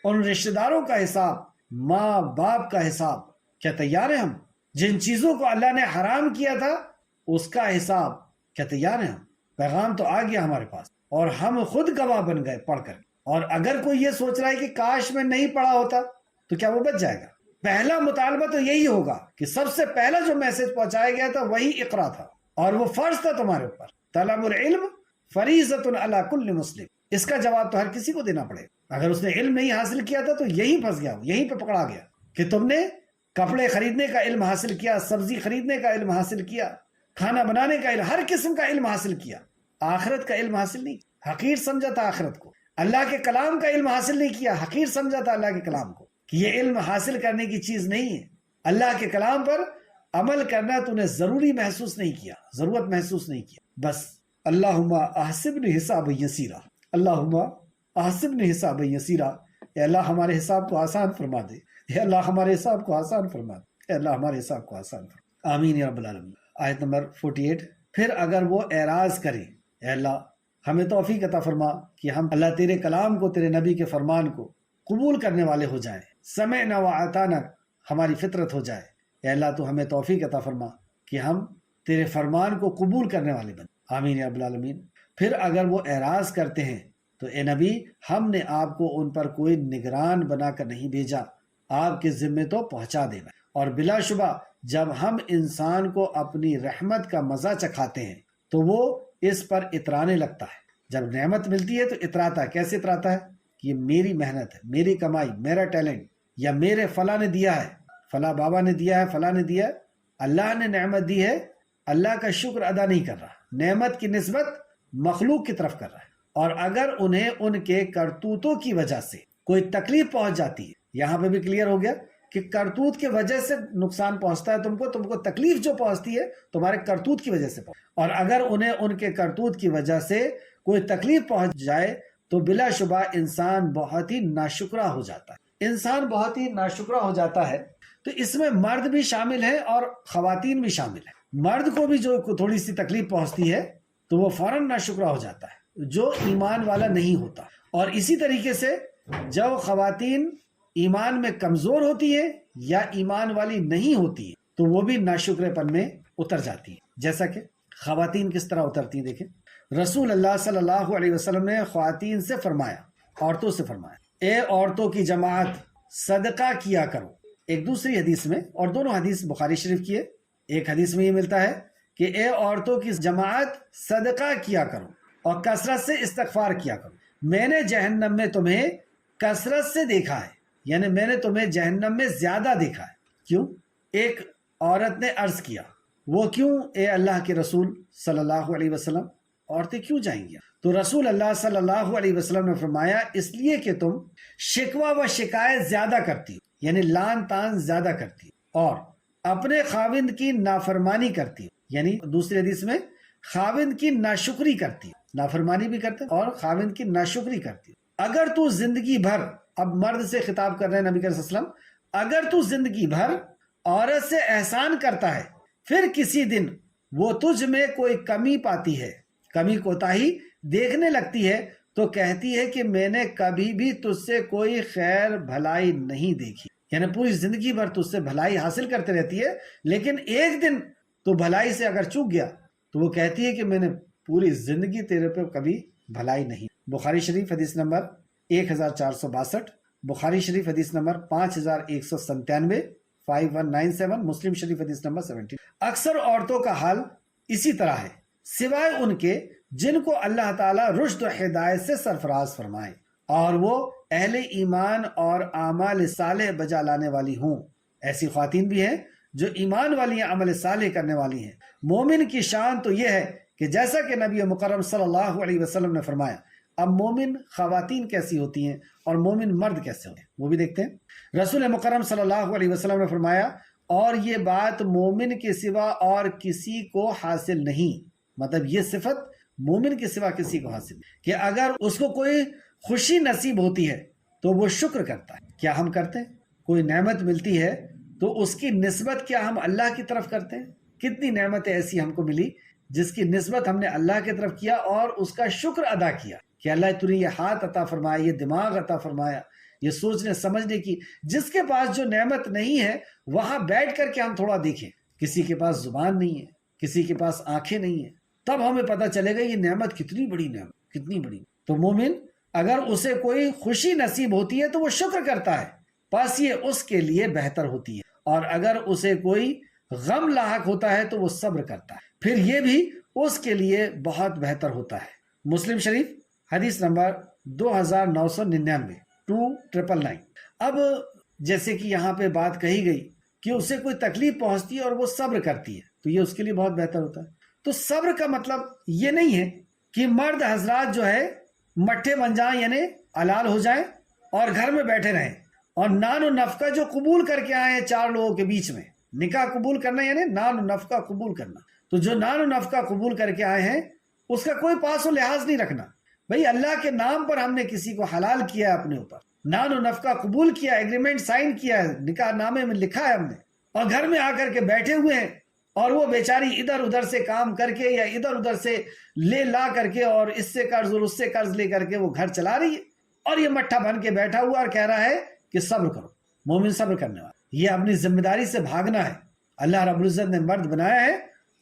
ان رشتہ داروں کا حساب، ماں باپ کا حساب، کیا تیار ہیں ہم؟ جن چیزوں کو اللہ نے حرام کیا تھا اس کا حساب کیا تیار ہیں ہم؟ پیغام تو آ گیا ہمارے پاس اور ہم خود گواہ بن گئے پڑھ کر. اور اگر کوئی یہ سوچ رہا ہے کہ کاش میں نہیں پڑھا ہوتا تو کیا وہ بچ جائے گا؟ پہلا مطالبہ تو یہی ہوگا کہ سب سے پہلا جو میسج پہنچایا گیا تھا وہی اقرا تھا، اور وہ فرض تھا تمہارے اوپر. طلب العلم فریضۃ علی کل مسلم. اس کا جواب تو ہر کسی کو دینا پڑے. اگر اس نے علم نہیں حاصل کیا تھا تو یہی پھنس گیا، یہیں پہ پکڑا گیا کہ تم نے کپڑے خریدنے کا علم حاصل کیا، سبزی خریدنے کا علم حاصل کیا، کھانا بنانے کا علم، ہر قسم کا علم حاصل کیا، آخرت کا علم حاصل نہیں. حقیر سمجھا تھا آخرت کو. اللہ کے کلام کا علم حاصل نہیں کیا، حقیر سمجھا تھا اللہ کے کلام کو کہ یہ علم حاصل کرنے کی چیز نہیں ہے. اللہ کے کلام پر عمل کرنا تو نے ضروری محسوس نہیں کیا، ضرورت محسوس نہیں کیا. بس اللہم احسبنی حسابا یسیرا، اللہم احسبنی حسابا یسیرا. اے اللہ ہمارے حساب کو آسان فرما دے، اے اللہ ہمارے حساب کو آسان فرما دے، اے اللہ ہمارے حساب کو آسان فرما. آمین یا رب العالمین. آیت نمبر 48. پھر اگر وہ اعراض کریں، اے اللہ ہمیں توفیق عطا فرما کہ ہم اللہ تیرے کلام کو، تیرے نبی کے فرمان کو قبول کرنے والے ہو جائیں، سمعنا واطعنا ہماری فطرت ہو جائے. اے اللہ تو ہمیں توفیق عطا فرما کہ ہم تیرے فرمان کو قبول کرنے والے بن. آمین یا رب العالمین. پھر اگر وہ اعراض کرتے ہیں تو اے نبی ہم نے آپ کو ان پر کوئی نگران بنا کر نہیں بھیجا، آپ کے ذمے تو پہنچا دینا. اور بلا شبہ جب ہم انسان کو اپنی رحمت کا مزہ چکھاتے ہیں تو وہ اس پر اترانے لگتا ہے. جب نعمت ملتی ہے تو اتراتا ہے. کیسے اتراتا ہے؟ کہ یہ میری محنت ہے، میری کمائی، میرا ٹیلنٹ، یا میرے فلاں نے دیا ہے، فلاں بابا نے دیا ہے، فلاں نے دیا ہے. اللہ نے نعمت دی ہے، اللہ کا شکر ادا نہیں کر رہا، نعمت کی نسبت مخلوق کی طرف کر رہا ہے. اور اگر انہیں ان کے کرتوتوں کی وجہ سے کوئی تکلیف پہنچ جاتی ہے، یہاں پہ بھی کلیئر ہو گیا کہ کرتوت کی وجہ سے نقصان پہنچتا ہے تم کو تکلیف جو پہنچتی ہے تمہارے کرتوت کی وجہ سے اور اگر انہیں ان کے کرتوت کی وجہ سے کوئی تکلیف پہنچ جائے تو بلا شبہ انسان بہت ہی ناشکرا ہو جاتا ہے. انسان بہت ہی ناشکرا ہو جاتا ہے. تو اس میں مرد بھی شامل ہے اور خواتین بھی شامل ہے. مرد کو بھی جو تھوڑی سی تکلیف پہنچتی ہے تو وہ فوراً ناشکرا ہو جاتا ہے، جو ایمان والا نہیں ہوتا. اور اسی طریقے سے جب خواتین ایمان میں کمزور ہوتی ہے یا ایمان والی نہیں ہوتی ہے تو وہ بھی ناشکرے پن میں اتر جاتی ہے. جیسا کہ خواتین کس طرح اترتی ہیں دیکھیں. رسول اللہ صلی اللہ علیہ وسلم نے خواتین سے فرمایا، عورتوں سے فرمایا، اے عورتوں کی جماعت صدقہ کیا کرو. ایک دوسری حدیث میں، اور دونوں حدیث بخاری شریف کی ہے، ایک حدیث میں یہ ملتا ہے کہ اے عورتوں کی جماعت صدقہ کیا کرو اور کثرت سے استغفار کیا کرو. میں نے جہنم میں تمہیں کثرت سے دیکھا ہے، یعنی میں نے تمہیں جہنم میں زیادہ دیکھا ہے. کیوں؟ ایک عورت نے عرض کیا، وہ کیوں اے اللہ کے رسول صلی اللہ علیہ وسلم، عورتیں کیوں جائیں گی؟ تو رسول اللہ صلی اللہ علیہ وسلم نے فرمایا اس لیے کہ تم شکوہ و شکایت زیادہ کرتی ہو، یعنی لان تان زیادہ کرتی ہو، اور اپنے خاوند کی نافرمانی کرتی ہو، یعنی دوسری حدیث میں خاوند کی ناشکری کرتی ہو، نافرمانی بھی کرتے اور خاوند کی ناشکری کرتی ہو. اگر تو زندگی بھر، اب مرد سے خطاب کر رہے ہیں نبی کریم صلی اللہ علیہ وسلم، اگر تو زندگی بھر عورت سے احسان کرتا ہے، پھر کسی دن وہ تجھ میں کوئی کمی پاتی ہے، کمی کوتاہی دیکھنے لگتی ہے تو کہتی ہے کہ میں نے کبھی بھی تجھ سے کوئی خیر بھلائی نہیں دیکھی. یعنی پوری زندگی بھر تجھ سے بھلائی حاصل کرتے رہتی ہے، لیکن ایک دن تو بھلائی سے اگر چوک گیا تو وہ کہتی ہے کہ میں نے پوری زندگی تیرے پہ کبھی بھلائی نہیں. بخاری شریف حدیث نمبر 1462، بخاری شریف حدیث نمبر 5197، 5197، مسلم شریف حدیث نمبر 17. اکثر عورتوں کا حال اسی طرح ہے سوائے ان کے جن کو اللہ تعالیٰ رشد و ہدایت سے سرفراز فرمائے اور وہ اہل ایمان اور اعمال صالح بجا لانے والی ہوں. ایسی خواتین بھی ہیں جو ایمان والی ہیں، عمل صالح کرنے والی ہیں. مومن کی شان تو یہ ہے کہ جیسا کہ نبی مکرم صلی اللہ علیہ وسلم نے فرمایا. اب مومن خواتین کیسی ہوتی ہیں اور مومن مرد کیسے ہوتے ہیں وہ بھی دیکھتے ہیں. رسول مکرم صلی اللہ علیہ وسلم نے فرمایا اور یہ بات مومن کے سوا اور کسی کو حاصل نہیں، مطلب یہ صفت مومن کے سوا کسی کو حاصل نہیں کہ اگر اس کو کوئی خوشی نصیب ہوتی ہے تو وہ شکر کرتا ہے. کیا ہم کرتے ہیں؟ کوئی نعمت ملتی ہے تو اس کی نسبت کیا ہم اللہ کی طرف کرتے ہیں؟ کتنی نعمتیں ایسی ہم کو ملی جس کی نسبت ہم نے اللہ کی طرف کیا اور اس کا شکر ادا کیا کہ اللہ تو نے یہ ہاتھ عطا فرمایا، یہ دماغ عطا فرمایا، یہ سوچنے سمجھنے کی. جس کے پاس جو نعمت نہیں ہے وہاں بیٹھ کر کے ہم تھوڑا دیکھیں. کسی کے پاس زبان نہیں ہے, کسی کے پاس آنکھیں نہیں ہیں, تب ہمیں پتہ چلے گا یہ نعمت کتنی بڑی نعمت, کتنی بڑی. تو مومن اگر اسے کوئی خوشی نصیب ہوتی ہے تو وہ شکر کرتا ہے, بس یہ اس کے لیے بہتر ہوتی ہے. اور اگر اسے کوئی غم لاحق ہوتا ہے تو وہ صبر کرتا ہے, پھر یہ بھی اس کے لیے بہت بہتر ہوتا ہے. مسلم شریف حدیث نمبر 2999 2999. اب جیسے کہ یہاں پہ بات کہی گئی کہ اسے کوئی تکلیف پہنچتی ہے اور وہ صبر کرتی ہے تو یہ اس کے لیے بہت بہتر ہوتا ہے. تو صبر کا مطلب یہ نہیں ہے کہ مرد حضرات جو ہے مٹھے بن جائیں یعنی حلال ہو جائیں اور گھر میں بیٹھے رہیں اور نان و نفقہ جو قبول کر کے آئے ہیں 4 لوگوں کے بیچ میں. نکاح قبول کرنا یعنی نان و نفقہ قبول کرنا. تو جو نان و نفقہ قبول کر کے آئے ہیں اس کا کوئی پاس و لحاظ نہیں رکھنا. بھئی اللہ کے نام پر ہم نے کسی کو حلال کیا ہے, اپنے اوپر نان و نفقہ قبول کیا, ایگریمنٹ سائن کیا ہے, نکاح نامے میں لکھا ہے ہم نے, اور گھر میں آ کر کے بیٹھے ہوئے ہیں اور وہ بیچاری ادھر ادھر سے کام کر کے یا ادھر ادھر سے لے لا کر کے اور اس سے قرض اور اس سے قرض لے کر کے وہ گھر چلا رہی ہے, اور یہ مٹھا بن کے بیٹھا ہوا اور کہہ رہا ہے کہ صبر کرو. مومن صبر کرنے والا, یہ اپنی ذمہ داری سے بھاگنا ہے. اللہ رب العزت نے مرد بنایا ہے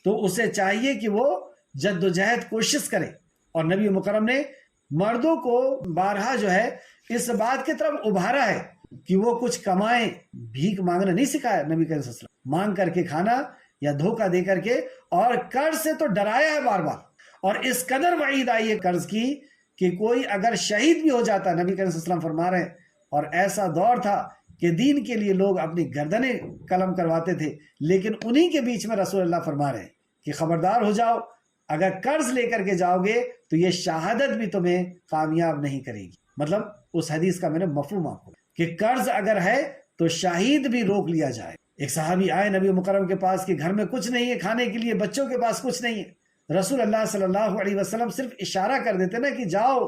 تو اسے چاہیے کہ وہ جد و جہد کوشش کرے. اور نبی مکرم نے مردوں کو بارہا جو ہے اس بات کی طرف ابھارا ہے کہ وہ کچھ کمائیں, بھیک مانگنا نہیں سکھایا نبی کریم صلی اللہ علیہ وسلم, مانگ کر کے کھانا یا دھوکہ دے کر کے, اور قرض سے تو ڈرایا ہے بار بار. اور اس قدر وعید آئی ہے قرض کی کہ کوئی اگر شہید بھی ہو جاتا, نبی کریم صلی اللہ علیہ وسلم فرما رہے ہیں, اور ایسا دور تھا کہ دین کے لیے لوگ اپنی گردنیں قلم کرواتے تھے, لیکن انہی کے بیچ میں رسول اللہ فرما رہے ہیں کہ خبردار ہو جاؤ, اگر قرض لے کر کے جاؤ گے تو یہ شہادت بھی تمہیں کامیاب نہیں کرے گی. مطلب اس حدیث کا میں نے مفہوم آپ کو کہ قرض اگر ہے تو شہید بھی روک لیا جائے. ایک صحابی آئے نبی مکرم کے پاس کہ گھر میں کچھ نہیں ہے کھانے کے لیے, بچوں کے پاس کچھ نہیں ہے. رسول اللہ صلی اللہ علیہ وسلم صرف اشارہ کر دیتے نا کہ جاؤ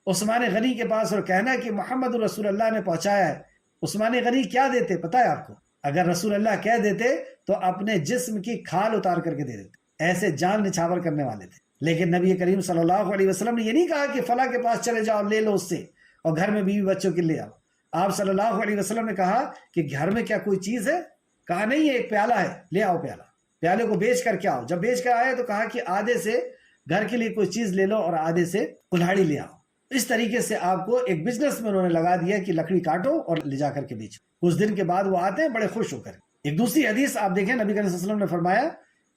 عثمان غنی کے پاس اور کہنا کہ محمد رسول اللہ نے پہنچایا ہے. عثمان غنی کیا دیتے پتہ ہے آپ کو؟ اگر رسول اللہ کہہ دیتے تو اپنے جسم کی کھال اتار کر کے دے دیتے, ایسے جان نچھاور کرنے والے تھے. لیکن نبی کریم صلی اللہ علیہ وسلم نے یہ نہیں کہا کہ فلاں کے پاس چلے جاؤ لے لو اس سے اور گھر میں بیوی بچوں کے لے آؤ. آپ صلی اللہ علیہ وسلم نے کہا کہ گھر میں کیا کوئی چیز ہے؟ کہا نہیں ہے, ایک پیالہ ہے, لے آؤ پیالہ, پیالے کو بیچ کر کے آؤ. جب بیچ کر آئے تو کہا کہ آدھے سے گھر کے لیے کوئی چیز لے لو اور آدھے سے کلہاڑی لے آؤ. اس طریقے سے آپ کو ایک بزنس میں انہوں نے لگا دیا کہ لکڑی کاٹو اور لے جا کر کے بیچو. کچھ دن کے بعد وہ آتے ہیں بڑے خوش ہو کر. ایک دوسری حدیث آپ دیکھیں نبی کریم صلی اللہ علیہ وسلم نے فرمایا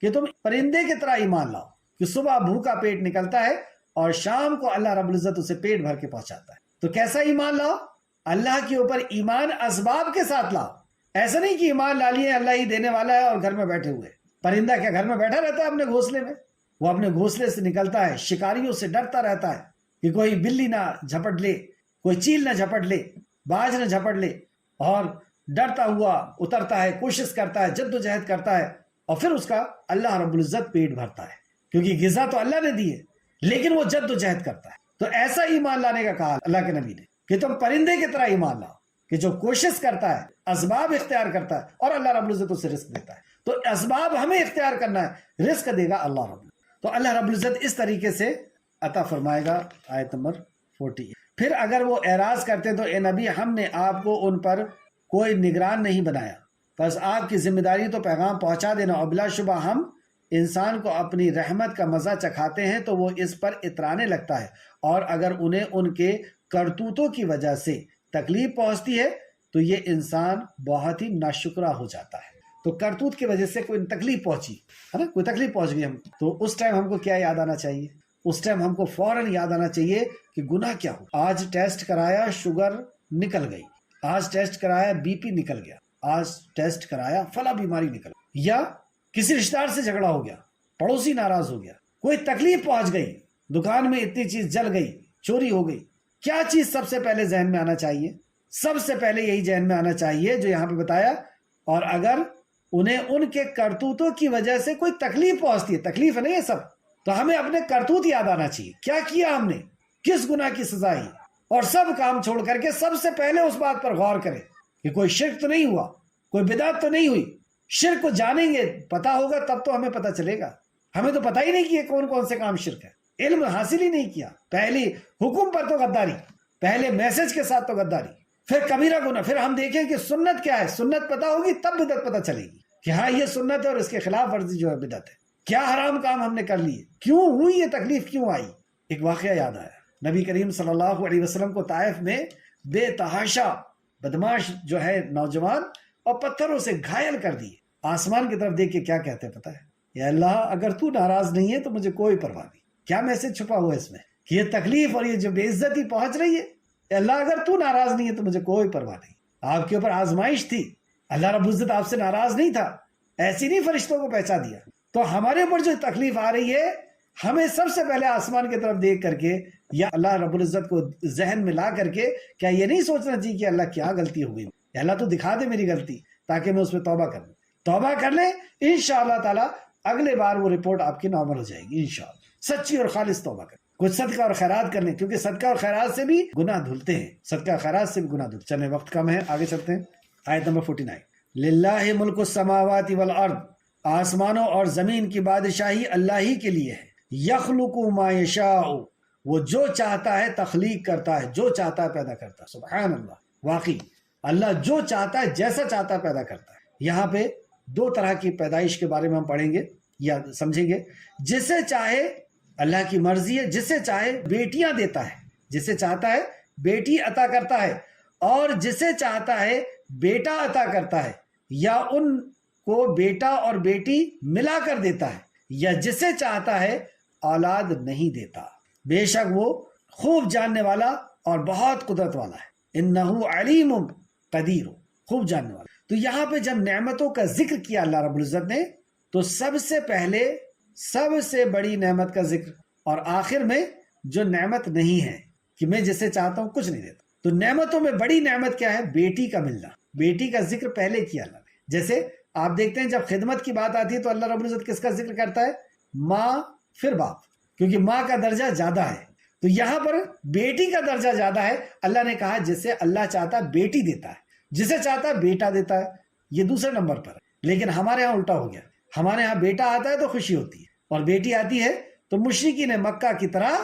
کہ تم پرندے کی طرح ایمان لاؤ کہ صبح بھوکا پیٹ نکلتا ہے اور شام کو اللہ رب العزت اسے پیٹ بھر کے پہنچاتا ہے. تو کیسا ایمان لاؤ؟ اللہ کے اوپر ایمان اسباب کے ساتھ لاؤ. ایسا نہیں کہ ایمان لا لیے اللہ ہی دینے والا ہے اور گھر میں بیٹھے ہوئے. پرندہ کیا گھر میں بیٹھا رہتا ہے اپنے گھونسلے میں؟ وہ اپنے گھونسلے سے نکلتا ہے, شکاریوں سے ڈرتا رہتا ہے کہ کوئی بلی نہ جھپٹ لے, کوئی چیل نہ جھپٹ لے, باج نہ جھپٹ لے, اور ڈرتا ہوا اترتا ہے, کوشش کرتا ہے, جد و جہد کرتا ہے, اور پھر اس کا اللہ رب العزت پیٹ بھرتا ہے کیونکہ غذا تو اللہ نے دی ہے, لیکن وہ جد و جہد کرتا ہے. تو ایسا ایمان لانے کا کہا اللہ کے نبی نے کہ تم پرندے کی طرح ایمان لاؤ کہ جو کوشش کرتا ہے, اسباب اختیار کرتا ہے, اور اللہ رب العزت اسے رزق دیتا ہے. تو اسباب ہمیں اختیار کرنا ہے, رزق دے گا اللہ رب العزت. تو اللہ رب العزت اس طریقے سے عطا فرمائے گا. آیت نمبر 40. پھر اگر وہ اعراض کرتے تو اے نبی ہم نے آپ کو ان پر کوئی نگران نہیں بنایا, بس آپ کی ذمہ داری تو پیغام پہنچا دینا, اور بلا شبہ ہم انسان کو اپنی رحمت کا مزہ چکھاتے ہیں تو وہ اس پر اترانے لگتا ہے, اور اگر انہیں ان کے کرتوتوں کی وجہ سے تکلیف پہنچتی ہے تو یہ انسان بہت ہی ناشکرا ہو جاتا ہے. تو کرتوت کی وجہ سے کوئی تکلیف پہنچی ہے نا, کوئی تکلیف پہنچ گئی ہم, تو اس ٹائم ہم کو کیا یاد آنا چاہیے؟ اس ٹائم ہم کو فوراً یاد آنا چاہیے کہ گناہ کیا ہو. آج ٹیسٹ کرایا شوگر نکل گئی, آج ٹیسٹ کرایا بی پی نکل گیا, آج ٹیسٹ کرایا فلاں بیماری نکل گئی, یا کسی رشتہ دار سے جھگڑا ہو گیا, پڑوسی ناراض ہو گیا, کوئی تکلیف پہنچ گئی, دکان میں اتنی چیز جل گئی, چوری ہو گئی. کیا چیز سب سے پہلے ذہن میں آنا چاہیے؟ سب سے پہلے یہی ذہن میں آنا چاہیے جو یہاں پہ بتایا. اور اگر انہیں ان کے کرتوتوں کی وجہ سے کوئی تکلیف پہنچتی ہے, تکلیف ہے نا یہ سب, تو ہمیں اپنے کرتوت یاد آنا چاہیے. کیا کیا ہم نے, کس گناہ کی سزا ہے, اور سب کام چھوڑ کر کے سب سے پہلے اس بات پر غور کریں کہ کوئی شرک تو نہیں ہوا, کوئی بدعت تو نہیں ہوئی. شرک کو جانیں گے, پتا ہوگا تب تو ہمیں پتا چلے گا. ہمیں تو پتا ہی نہیں کہ یہ کون کون سے کام شرک ہے, علم حاصل ہی نہیں کیا. پہلی حکم پر تو غداری, پہلے میسج کے ساتھ تو غداری, پھر کبیرہ گناہ، پھر ہم دیکھیں کہ سنت کیا ہے، سنت پتہ ہوگی تب بدعت پتہ چلے گی کہ ہاں یہ سنت ہے اور اس کے خلاف ورزی جو ہے بدعت ہے. کیا حرام کام ہم نے کر لیے، کیوں ہوئی یہ تکلیف، کیوں آئی. ایک واقعہ یاد آیا، نبی کریم صلی اللہ علیہ وسلم کو طائف میں بے تحاشا بدماش جو ہے نوجوان اور پتھروں سے گھائل کر دیے. آسمان کی طرف دیکھ کے کیا کہتے ہیں پتہ ہے؟ یا اللہ اگر تو ناراض نہیں ہے تو مجھے کوئی پرواہ نہیں. کیا میسج چھپا ہوا ہے اس میں کہ یہ تکلیف اور یہ جو بے عزتی پہنچ رہی ہے، یا اللہ اگر تو ناراض نہیں ہے تو مجھے کوئی پرواہ نہیں. آپ کے اوپر آزمائش تھی، اللہ رب العزت آپ سے ناراض نہیں تھا، ایسی نہیں فرشتوں کو پہنچا دیا. تو ہمارے اوپر جو تکلیف آ رہی ہے، ہمیں سب سے پہلے آسمان کی طرف دیکھ کر کے یا اللہ رب العزت کو ذہن میں لا کر کے کیا یہ نہیں سوچنا چاہیے کہ اللہ کیا غلطی ہو گئی، یا اللہ تو دکھا دے میری غلطی تاکہ میں اس پہ توبہ کر لوں. توبہ کر لیں انشاءاللہ تعالیٰ اگلے بار وہ رپورٹ آپ کی نارمل ہو جائے گی انشاءاللہ. سچی اور خالص توبہ کریں، کچھ صدقہ اور خیرات کر لیں، کیونکہ صدقہ اور خیرات سے بھی گناہ دھلتے ہیں، صدقہ اور خیرات سے بھی گناہ دھلتے. چلیں وقت کم ہے، آگے چلتے ہیں. آیت نمبر 49. للہ ملک السماوات والارض، آسمانوں اور زمین کی بادشاہی اللہ ہی کے لیے ہے. یخلق ما یشاء، وہ جو چاہتا ہے تخلیق کرتا ہے، جو چاہتا ہے پیدا کرتا ہے. سبحان اللہ، واقعی اللہ جو چاہتا ہے جیسا چاہتا ہے پیدا کرتا ہے. یہاں پہ دو طرح کی پیدائش کے بارے میں ہم پڑھیں گے یا سمجھیں گے. جسے چاہے اللہ کی مرضی ہے، جسے چاہے بیٹیاں دیتا ہے، جسے چاہتا ہے بیٹی عطا کرتا ہے، اور جسے چاہتا ہے بیٹا عطا کرتا ہے، یا ان کو بیٹا اور بیٹی ملا کر دیتا ہے، یا جسے چاہتا ہے اولاد نہیں دیتا. بے شک وہ خوب جاننے والا اور بہت قدرت والا ہے. انہو علیم قدیر، خوب جاننے والا. تو یہاں پہ جب نعمتوں کا ذکر کیا اللہ رب العزت نے، تو سب سے پہلے سب سے بڑی نعمت کا ذکر، اور آخر میں جو نعمت نہیں ہے کہ میں جسے چاہتا ہوں کچھ نہیں دیتا. تو نعمتوں میں بڑی نعمت کیا ہے؟ بیٹی کا ملنا. بیٹی کا ذکر پہلے کیا اللہ نے. جیسے آپ دیکھتے ہیں جب خدمت کی بات آتی ہے تو اللہ رب العزت کس کا ذکر کرتا ہے؟ ماں پھر باپ، کیونکہ ماں کا درجہ زیادہ ہے. تو یہاں پر بیٹی کا درجہ زیادہ ہے. اللہ نے کہا جسے اللہ چاہتا ہے بیٹی دیتا ہے، جسے چاہتا ہے بیٹا دیتا ہے. یہ دوسرے نمبر پر ہے. لیکن ہمارے ہاں الٹا ہو گیا. ہمارے ہاں بیٹا آتا ہے تو خوشی ہوتی ہے، اور بیٹی آتی ہے تو مشرکین مکہ کی طرح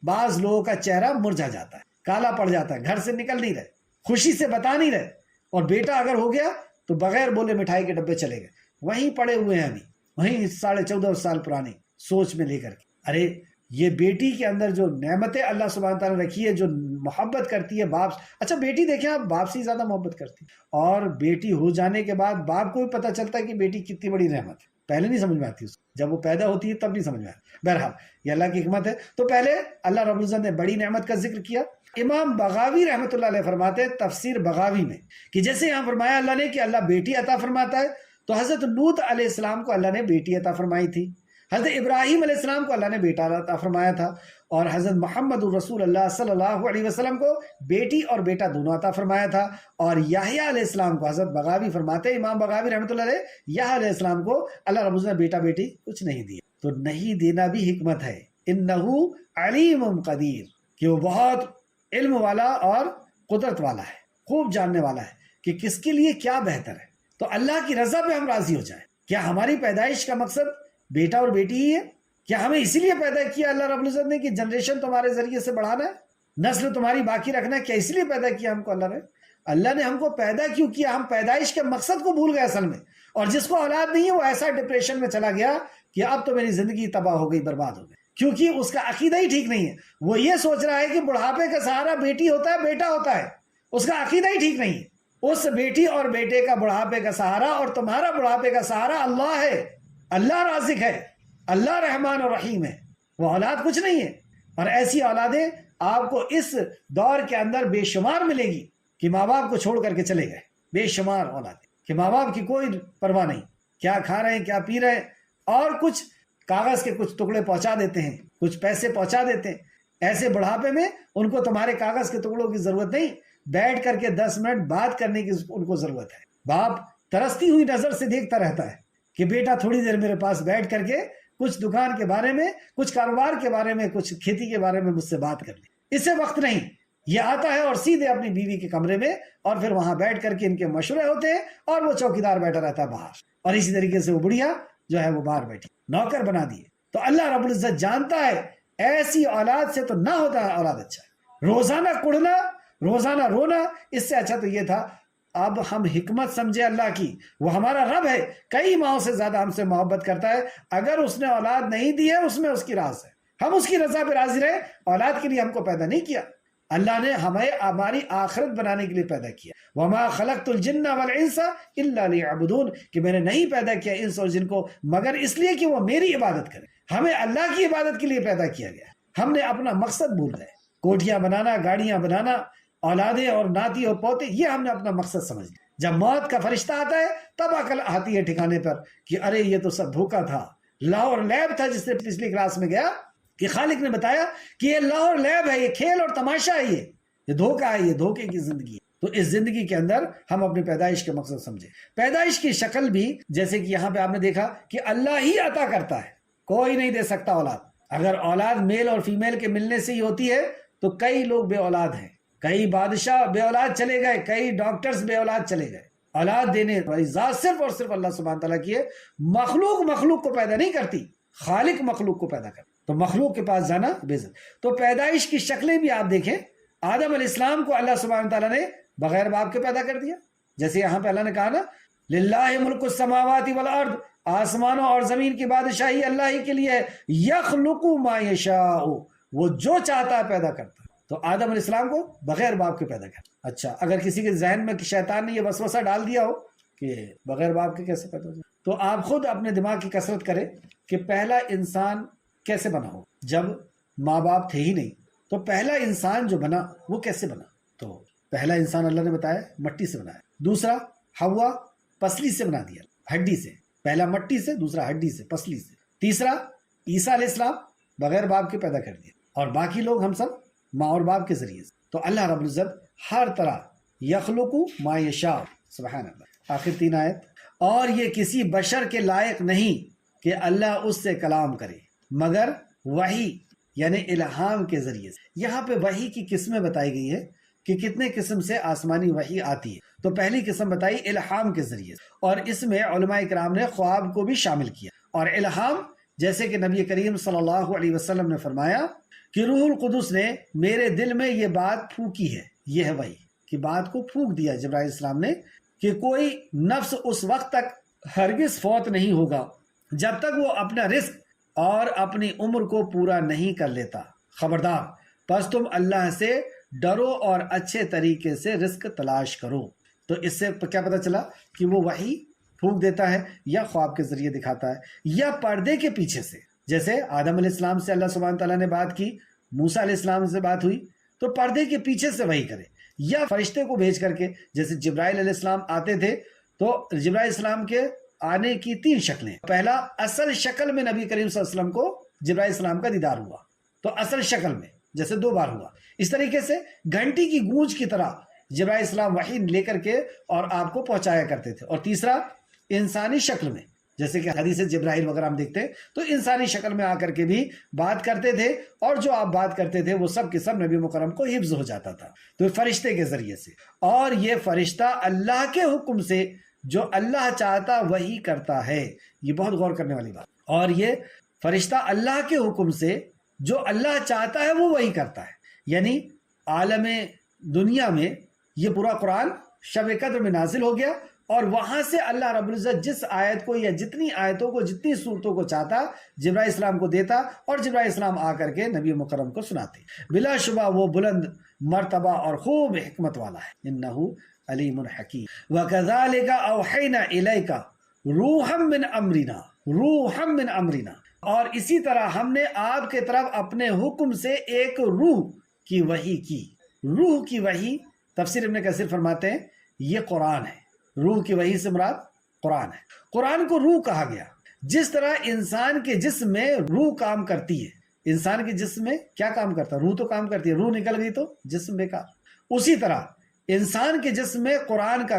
بعض لوگوں کا چہرہ مرجھا جاتا ہے، کالا پڑ جاتا ہے، گھر سے نکل نہیں رہے، خوشی سے بتا نہیں رہے. اور بیٹا اگر ہو گیا تو بغیر بولے مٹھائی کے ڈبے چلے گئے، وہیں پڑے ہوئے ہیں ابھی، وہیں 14.5 سال پرانی سوچ میں لے کر کے. ارے یہ بیٹی کے اندر جو نعمتیں اللہ سبحانہ تعالیٰ نے رکھی ہے، جو محبت کرتی ہے باپ. اچھا بیٹی دیکھیں آپ، باپ سے زیادہ محبت کرتی ہے، اور بیٹی ہو جانے کے بعد باپ کو بھی پتہ چلتا ہے کہ بیٹی کتنی بڑی نعمت ہے. پہلے نہیں سمجھ میں آتی اس کو، جب وہ پیدا ہوتی ہے تب نہیں سمجھ میں آتی. بہرحال یہ اللہ کی حکمت ہے. تو پہلے اللہ رب العزت نے بڑی نعمت کا ذکر کیا. امام بغاوی رحمۃ اللہ علیہ فرماتے ہیں تفسیر بغاوی میں کہ جیسے یہاں فرمایا اللہ نے کہ اللہ بیٹی عطا فرماتا ہے، تو حضرت لوط علیہ السلام کو اللہ نے بیٹی عطا فرمائی تھی، حضرت ابراہیم علیہ السلام کو اللہ نے بیٹا عطا فرمایا تھا، اور حضرت محمد الرسول اللہ صلی اللہ علیہ وسلم کو بیٹی اور بیٹا دونوں عطا فرمایا تھا. اور یحییٰ علیہ السلام کو حضرت بغاوی فرماتے ہیں، امام بغاوی رحمۃ اللہ علیہ، یحییٰ علیہ السلام کو اللہ رب العزت نے بیٹا بیٹی کچھ نہیں دیا. تو نہیں دینا بھی حکمت ہے. انہو علیم قدیر، کہ وہ بہت علم والا اور قدرت والا ہے، خوب جاننے والا ہے کہ کس کے لیے کیا بہتر ہے. تو اللہ کی رضا پہ ہم راضی ہو جائیں. کیا ہماری پیدائش کا مقصد بیٹا اور بیٹی ہی ہے؟ کیا ہمیں اسی لیے پیدا کیا اللہ رب العزت نے کہ جنریشن تمہارے ذریعے سے بڑھانا ہے، نسل تمہاری باقی رکھنا ہے؟ کیا اس لیے پیدا کیا ہم کو اللہ نے؟ اللہ نے ہم کو پیدا کیوں کیا؟ ہم پیدائش کے مقصد کو بھول گئے اصل میں. اور جس کو اولاد نہیں ہے وہ ایسا ڈپریشن میں چلا گیا کہ اب تو میری زندگی تباہ ہو گئی، برباد ہو گئی، کیونکہ اس کا عقیدہ ہی ٹھیک نہیں ہے. وہ یہ سوچ رہا ہے کہ بڑھاپے کا سہارا بیٹی ہوتا ہے، بیٹا ہوتا ہے. اس کا عقیدہ ہی ٹھیک نہیں ہے. اس بیٹی اور بیٹے کا بڑھاپے کا سہارا اور تمہارا بڑھاپے کا سہارا اللہ ہے. اللہ رازق ہے، اللہ رحمان اور رحیم ہے، وہ اولاد کچھ نہیں ہے. اور ایسی اولادیں آپ کو اس دور کے اندر بے شمار ملے گی کہ ماں باپ کو چھوڑ کر کے چلے گئے. بے شمار اولادیں کہ ماں باپ کی کوئی پرواہ نہیں، کیا کھا رہے ہیں کیا پی رہے ہیں، اور کچھ کاغذ کے کچھ ٹکڑے پہنچا دیتے ہیں، کچھ پیسے پہنچا دیتے ہیں. ایسے بڑھاپے میں ان کو تمہارے کاغذ کے ٹکڑوں کی ضرورت نہیں، بیٹھ کر کے 10 منٹ بات کرنے کی ان کو ضرورت ہے. باپ ترستی ہوئی نظر سے دیکھتا رہتا ہے کہ بیٹا تھوڑی دیر میرے پاس بیٹھ کر کے کچھ دکان کے بارے میں، کچھ کاروبار کے بارے میں، کچھ کھیتی کے بارے میں مجھ سے بات کر لے. اس سے وقت نہیں. یہ آتا ہے اور سیدھے اپنی بیوی کے کمرے میں، اور پھر وہاں بیٹھ کر کے ان کے مشورے ہوتے ہیں، اور وہ چوکیدار بیٹھا رہتا ہے باہر، اور اسی طریقے سے وہ بڑھیا جو ہے وہ باہر بیٹھی، نوکر بنا دیے. تو اللہ رب العزت جانتا ہے ایسی اولاد سے تو نہ ہوتا ہے اولاد اچھا. روزانہ کڑنا روزانہ رونا اس سے اچھا تو یہ تھا اب ہم حکمت سمجھے اللہ کی، وہ ہمارا رب ہے، کئی ماہوں سے زیادہ ہم سے محبت کرتا ہے، اگر اس نے اولاد نہیں دی ہے اس میں اس کی راز ہے، ہم اس کی رضا پہ راضی رہے۔ اولاد کے لیے ہم کو پیدا نہیں کیا، اللہ نے ہمیں ہماری آخرت بنانے کے لیے پیدا کیا۔ وما خلقت الجن والانس الا ليعبدون، کہ میں نے نہیں پیدا کیا انس اور جن کو مگر اس لیے کہ وہ میری عبادت کریں۔ ہمیں اللہ کی عبادت کے لیے پیدا کیا گیا، ہم نے اپنا مقصد بھول گئے، کوٹھیاں بنانا، گاڑیاں بنانا، اولادیں اور ناتی اور پوتے، یہ ہم نے اپنا مقصد سمجھ لیا۔ جب موت کا فرشتہ آتا ہے تب عقل آتی ہے ٹھکانے پر کہ ارے یہ تو سب دھوکا تھا، لاہور لیب تھا، جس نے پچھلی کلاس میں گیا کہ خالق نے بتایا کہ یہ لاہور لیب ہے، یہ کھیل اور تماشا ہے، یہ دھوکا ہے، یہ دھوکے کی زندگی ہے۔ تو اس زندگی کے اندر ہم اپنی پیدائش کے مقصد سمجھے۔ پیدائش کی شکل بھی جیسے کہ یہاں پہ آپ نے دیکھا کہ اللہ ہی عطا کرتا ہے، کوئی نہیں دے سکتا اولاد۔ اگر اولاد میل اور فیمیل کے ملنے سے ہی ہوتی ہے تو کئی لوگ بے اولاد ہیں، کئی بادشاہ بے اولاد چلے گئے، کئی ڈاکٹرز بے اولاد چلے گئے۔ اولاد دینے والی ذات صرف اور صرف اللہ سبحانہ تعالیٰ کی ہے۔ مخلوق کو پیدا نہیں کرتی، خالق مخلوق کو پیدا کرتا، تو مخلوق کے پاس جانا بے عزت۔ تو پیدائش کی شکلیں بھی آپ دیکھیں، آدم علیہ السلام کو اللہ سبحانہ تعالیٰ نے بغیر باپ کے پیدا کر دیا، جیسے یہاں پہ اللہ نے کہا نا للہ ملک السماوات والارض، آسمانوں اور زمین کی بادشاہی اللہ ہی کے لیے ہے، یخلق ما یشاء، وہ جو چاہتا ہے پیدا کرتا ہے۔ تو آدم علیہ السلام کو بغیر باپ کے پیدا کرتا۔ اچھا، اگر کسی کے ذہن میں شیطان نے یہ وسوسہ ڈال دیا ہو کہ بغیر باپ کے کیسے پیدا ہو، تو آپ خود اپنے دماغ کی کثرت کریں کہ پہلا انسان کیسے بنا ہو۔ جب ماں باپ تھے ہی نہیں تو پہلا انسان جو بنا وہ کیسے بنا؟ تو پہلا انسان اللہ نے بتایا مٹی سے بنایا، دوسرا حوا پسلی سے بنا دیا، ہڈی سے، پہلا مٹی سے، دوسرا ہڈی سے، پسلی سے، تیسرا عیسیٰ علیہ السلام بغیر باپ کے پیدا کر دیا، اور باقی لوگ ہم سب ماں اور باپ کے ذریعے سے۔ تو اللہ رب العزت ہر طرح یخلق ما یشاء، سبحان اللہ۔ آخر 3 آیت، اور یہ کسی بشر کے لائق نہیں کہ اللہ اس سے کلام کرے مگر وحی یعنی الہام کے ذریعے سے۔ یہاں پہ وحی کی قسمیں بتائی گئی ہے کہ کتنے قسم سے آسمانی وحی آتی ہے۔ تو پہلی قسم بتائی الہام کے ذریعے سے، اور اس میں علماء کرام نے خواب کو بھی شامل کیا۔ اور الہام جیسے کہ نبی کریم صلی اللہ علیہ وسلم نے فرمایا کہ روح القدس نے میرے دل میں یہ بات پھونکی ہے، یہ ہے وحی کہ بات کو پھونک دیا جبرائیل السلام نے کہ کوئی نفس اس وقت تک ہرگز فوت نہیں ہوگا جب تک وہ اپنا رزق اور اپنی عمر کو پورا نہیں کر لیتا، خبردار پس تم اللہ سے ڈرو اور اچھے طریقے سے رزق تلاش کرو۔ تو اس سے کیا پتہ چلا کہ وہ وحی پھونک دیتا ہے یا خواب کے ذریعے دکھاتا ہے یا پردے کے پیچھے سے، جیسے آدم علیہ السلام سے اللہ سبحانہ تعالیٰ نے بات کی، موسیٰ علیہ السلام سے بات ہوئی تو پردے کے پیچھے سے وحی کرے، یا فرشتے کو بھیج کر کے، جیسے جبرائیل علیہ السلام آتے تھے تو جبرائیل السلام کے آنے کی 3 شکلیں۔ پہلا اصل شکل میں نبی کریم صلی اللہ علیہ وسلم کو جبرائیل السلام کا دیدار ہوا، تو اصل شکل میں جیسے 2 بار ہوا۔ اس طریقے سے گھنٹی کی گونج کی طرح جبرائیل السلام وحی لے کر کے اور آپ کو پہنچایا کرتے تھے۔ اور تیسرا انسانی شکل میں، جیسے کہ حدیث جبرائیل وغیرہ ہم دیکھتے ہیں تو انسانی شکل میں آ کر کے بھی بات کرتے تھے، اور جو آپ بات کرتے تھے وہ سب کے سب نبی مکرم کو حفظ ہو جاتا تھا، تو فرشتے کے ذریعے سے۔ اور یہ فرشتہ اللہ کے حکم سے جو اللہ چاہتا وہی کرتا ہے، یہ بہت غور کرنے والی بات۔ اور یہ فرشتہ اللہ کے حکم سے جو اللہ چاہتا ہے وہ وہی کرتا ہے، یعنی عالم دنیا میں یہ پورا قرآن شب قدر میں نازل ہو گیا، اور وہاں سے اللہ رب العزت جس آیت کو یا جتنی آیتوں کو، جتنی صورتوں کو چاہتا جبرائیل السلام کو دیتا، اور جبرائیل السلام آ کر کے نبی مکرم کو سناتے۔ بلا شبہ وہ بلند مرتبہ اور خوب حکمت والا ہے، انہ علیم حکیم۔ وَكَذَلِكَ أَوْحَيْنَا إِلَيْكَ رُوحًا مِّنْ أَمْرِنَا رُوحًا مِّنْ أَمْرِنَا، اور اسی طرح ہم نے آپ کے طرف اپنے حکم سے ایک روح کی وحی کی۔ روح کی وحی تفسیر ابن کثیر فرماتے ہیں یہ قرآن ہے۔ روح کی وحی سے مراد قرآن ہے۔ قرآن کو روح کہا گیا، جس طرح انسان کے جسم میں روح کام کرتی ہے۔ انسان کے جسم میں کیا کام کرتا ہے؟ روح تو کام کرتی ہے، روح نکل گئی تو جسم بیکار۔ اسی طرح انسان کے جسم میں قرآن کا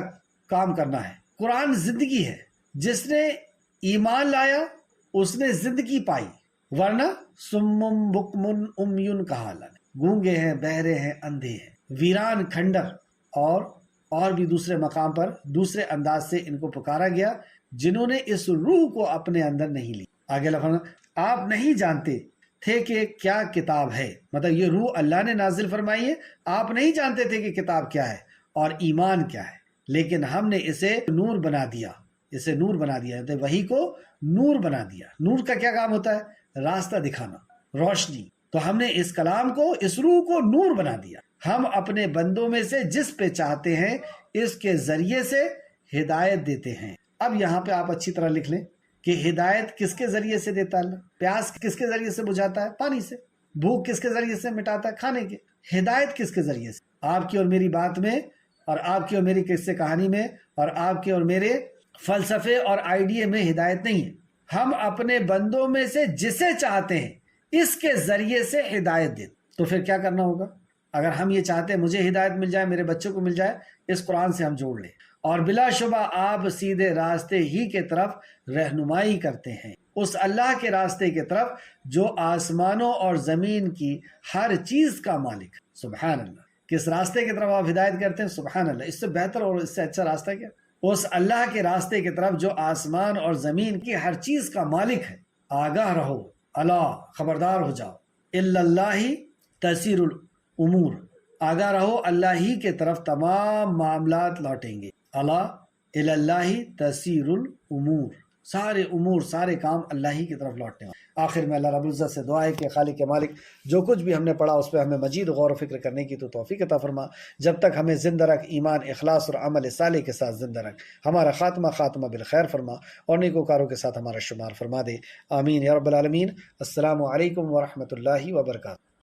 کام کرنا ہے۔ قرآن زندگی ہے، جس نے ایمان لایا اس نے زندگی پائی، ورنہ سمم بکمن امیون کہا اللہ نے، گونگے ہیں، بہرے ہیں، اندھے ہیں، ویران کھنڈر، اور بھی دوسرے مقام پر دوسرے انداز سے ان کو پکارا گیا جنہوں نے اس روح کو اپنے اندر نہیں لی۔ آگے لفظ آپ نہیں جانتے تھے کہ کیا کتاب ہے، مطلب یہ روح اللہ نے نازل فرمائی ہے، آپ نہیں جانتے تھے کہ کتاب کیا ہے اور ایمان کیا ہے، لیکن ہم نے اسے نور بنا دیا، اسے نور بنا دیا، وحی کو نور بنا دیا۔ نور کا کیا کام ہوتا ہے؟ راستہ دکھانا، روشنی۔ تو ہم نے اس کلام کو، اس روح کو نور بنا دیا۔ ہم اپنے بندوں میں سے جس پہ چاہتے ہیں اس کے ذریعے سے ہدایت دیتے ہیں۔ اب یہاں پہ آپ اچھی طرح لکھ لیں کہ ہدایت کس کے ذریعے سے دیتا ہے اللہ؟ پیاس کس کے ذریعے سے بجھاتا ہے؟ پانی سے۔ بھوک کس کے ذریعے سے مٹاتا ہے؟ کھانے کے۔ ہدایت کس کے ذریعے سے؟ آپ کی اور میری بات میں، اور آپ کی اور میری قصے کہانی میں، اور آپ کے اور میرے فلسفے اور آئیڈیا میں ہدایت نہیں ہے۔ ہم اپنے بندوں میں سے جسے چاہتے ہیں اس کے ذریعے سے ہدایت دیتے۔ تو پھر کیا کرنا ہوگا؟ اگر ہم یہ چاہتے ہیں مجھے ہدایت مل جائے، میرے بچوں کو مل جائے، اس قرآن سے ہم جوڑ لیں، اور بلا شبہ آپ سیدھے راستے ہی کے طرف رہنمائی کرتے ہیں، اس اللہ کے راستے کے طرف جو آسمانوں اور زمین کی ہر چیز کا مالک ہے۔ سبحان اللہ۔ کس راستے کی طرف آپ ہدایت کرتے ہیں؟ سبحان اللہ۔ اس سے بہتر اور اس سے اچھا راستہ کیا؟ اس اللہ کے راستے کی طرف جو آسمان اور زمین کی ہر چیز کا مالک ہے۔ آگاہ رہو، اللہ، خبردار ہو جاؤ، الا اللہ تسیر الامور، آگاہ رہو، اللہ ہی کے طرف تمام معاملات لوٹیں گے۔ اللہ الا اللہ تسیر الامور، سارے امور، سارے کام اللہ ہی کی طرف لوٹنے ہیں۔ آخر میں اللہ رب العزت سے دعا ہے کہ خالق مالک جو کچھ بھی ہم نے پڑھا اس پہ ہمیں مزید غور و فکر کرنے کی تو توفیق عطا فرما، جب تک ہمیں زندہ رکھ، ایمان، اخلاص اور عمل صالح کے ساتھ زندہ رکھ، ہمارا خاتمہ بالخیر فرما اور نیکوکاروں کے ساتھ ہمارا شمار فرما دے، آمین یا رب العالمین۔ السلام علیکم ورحمۃ اللہ وبرکاتہ۔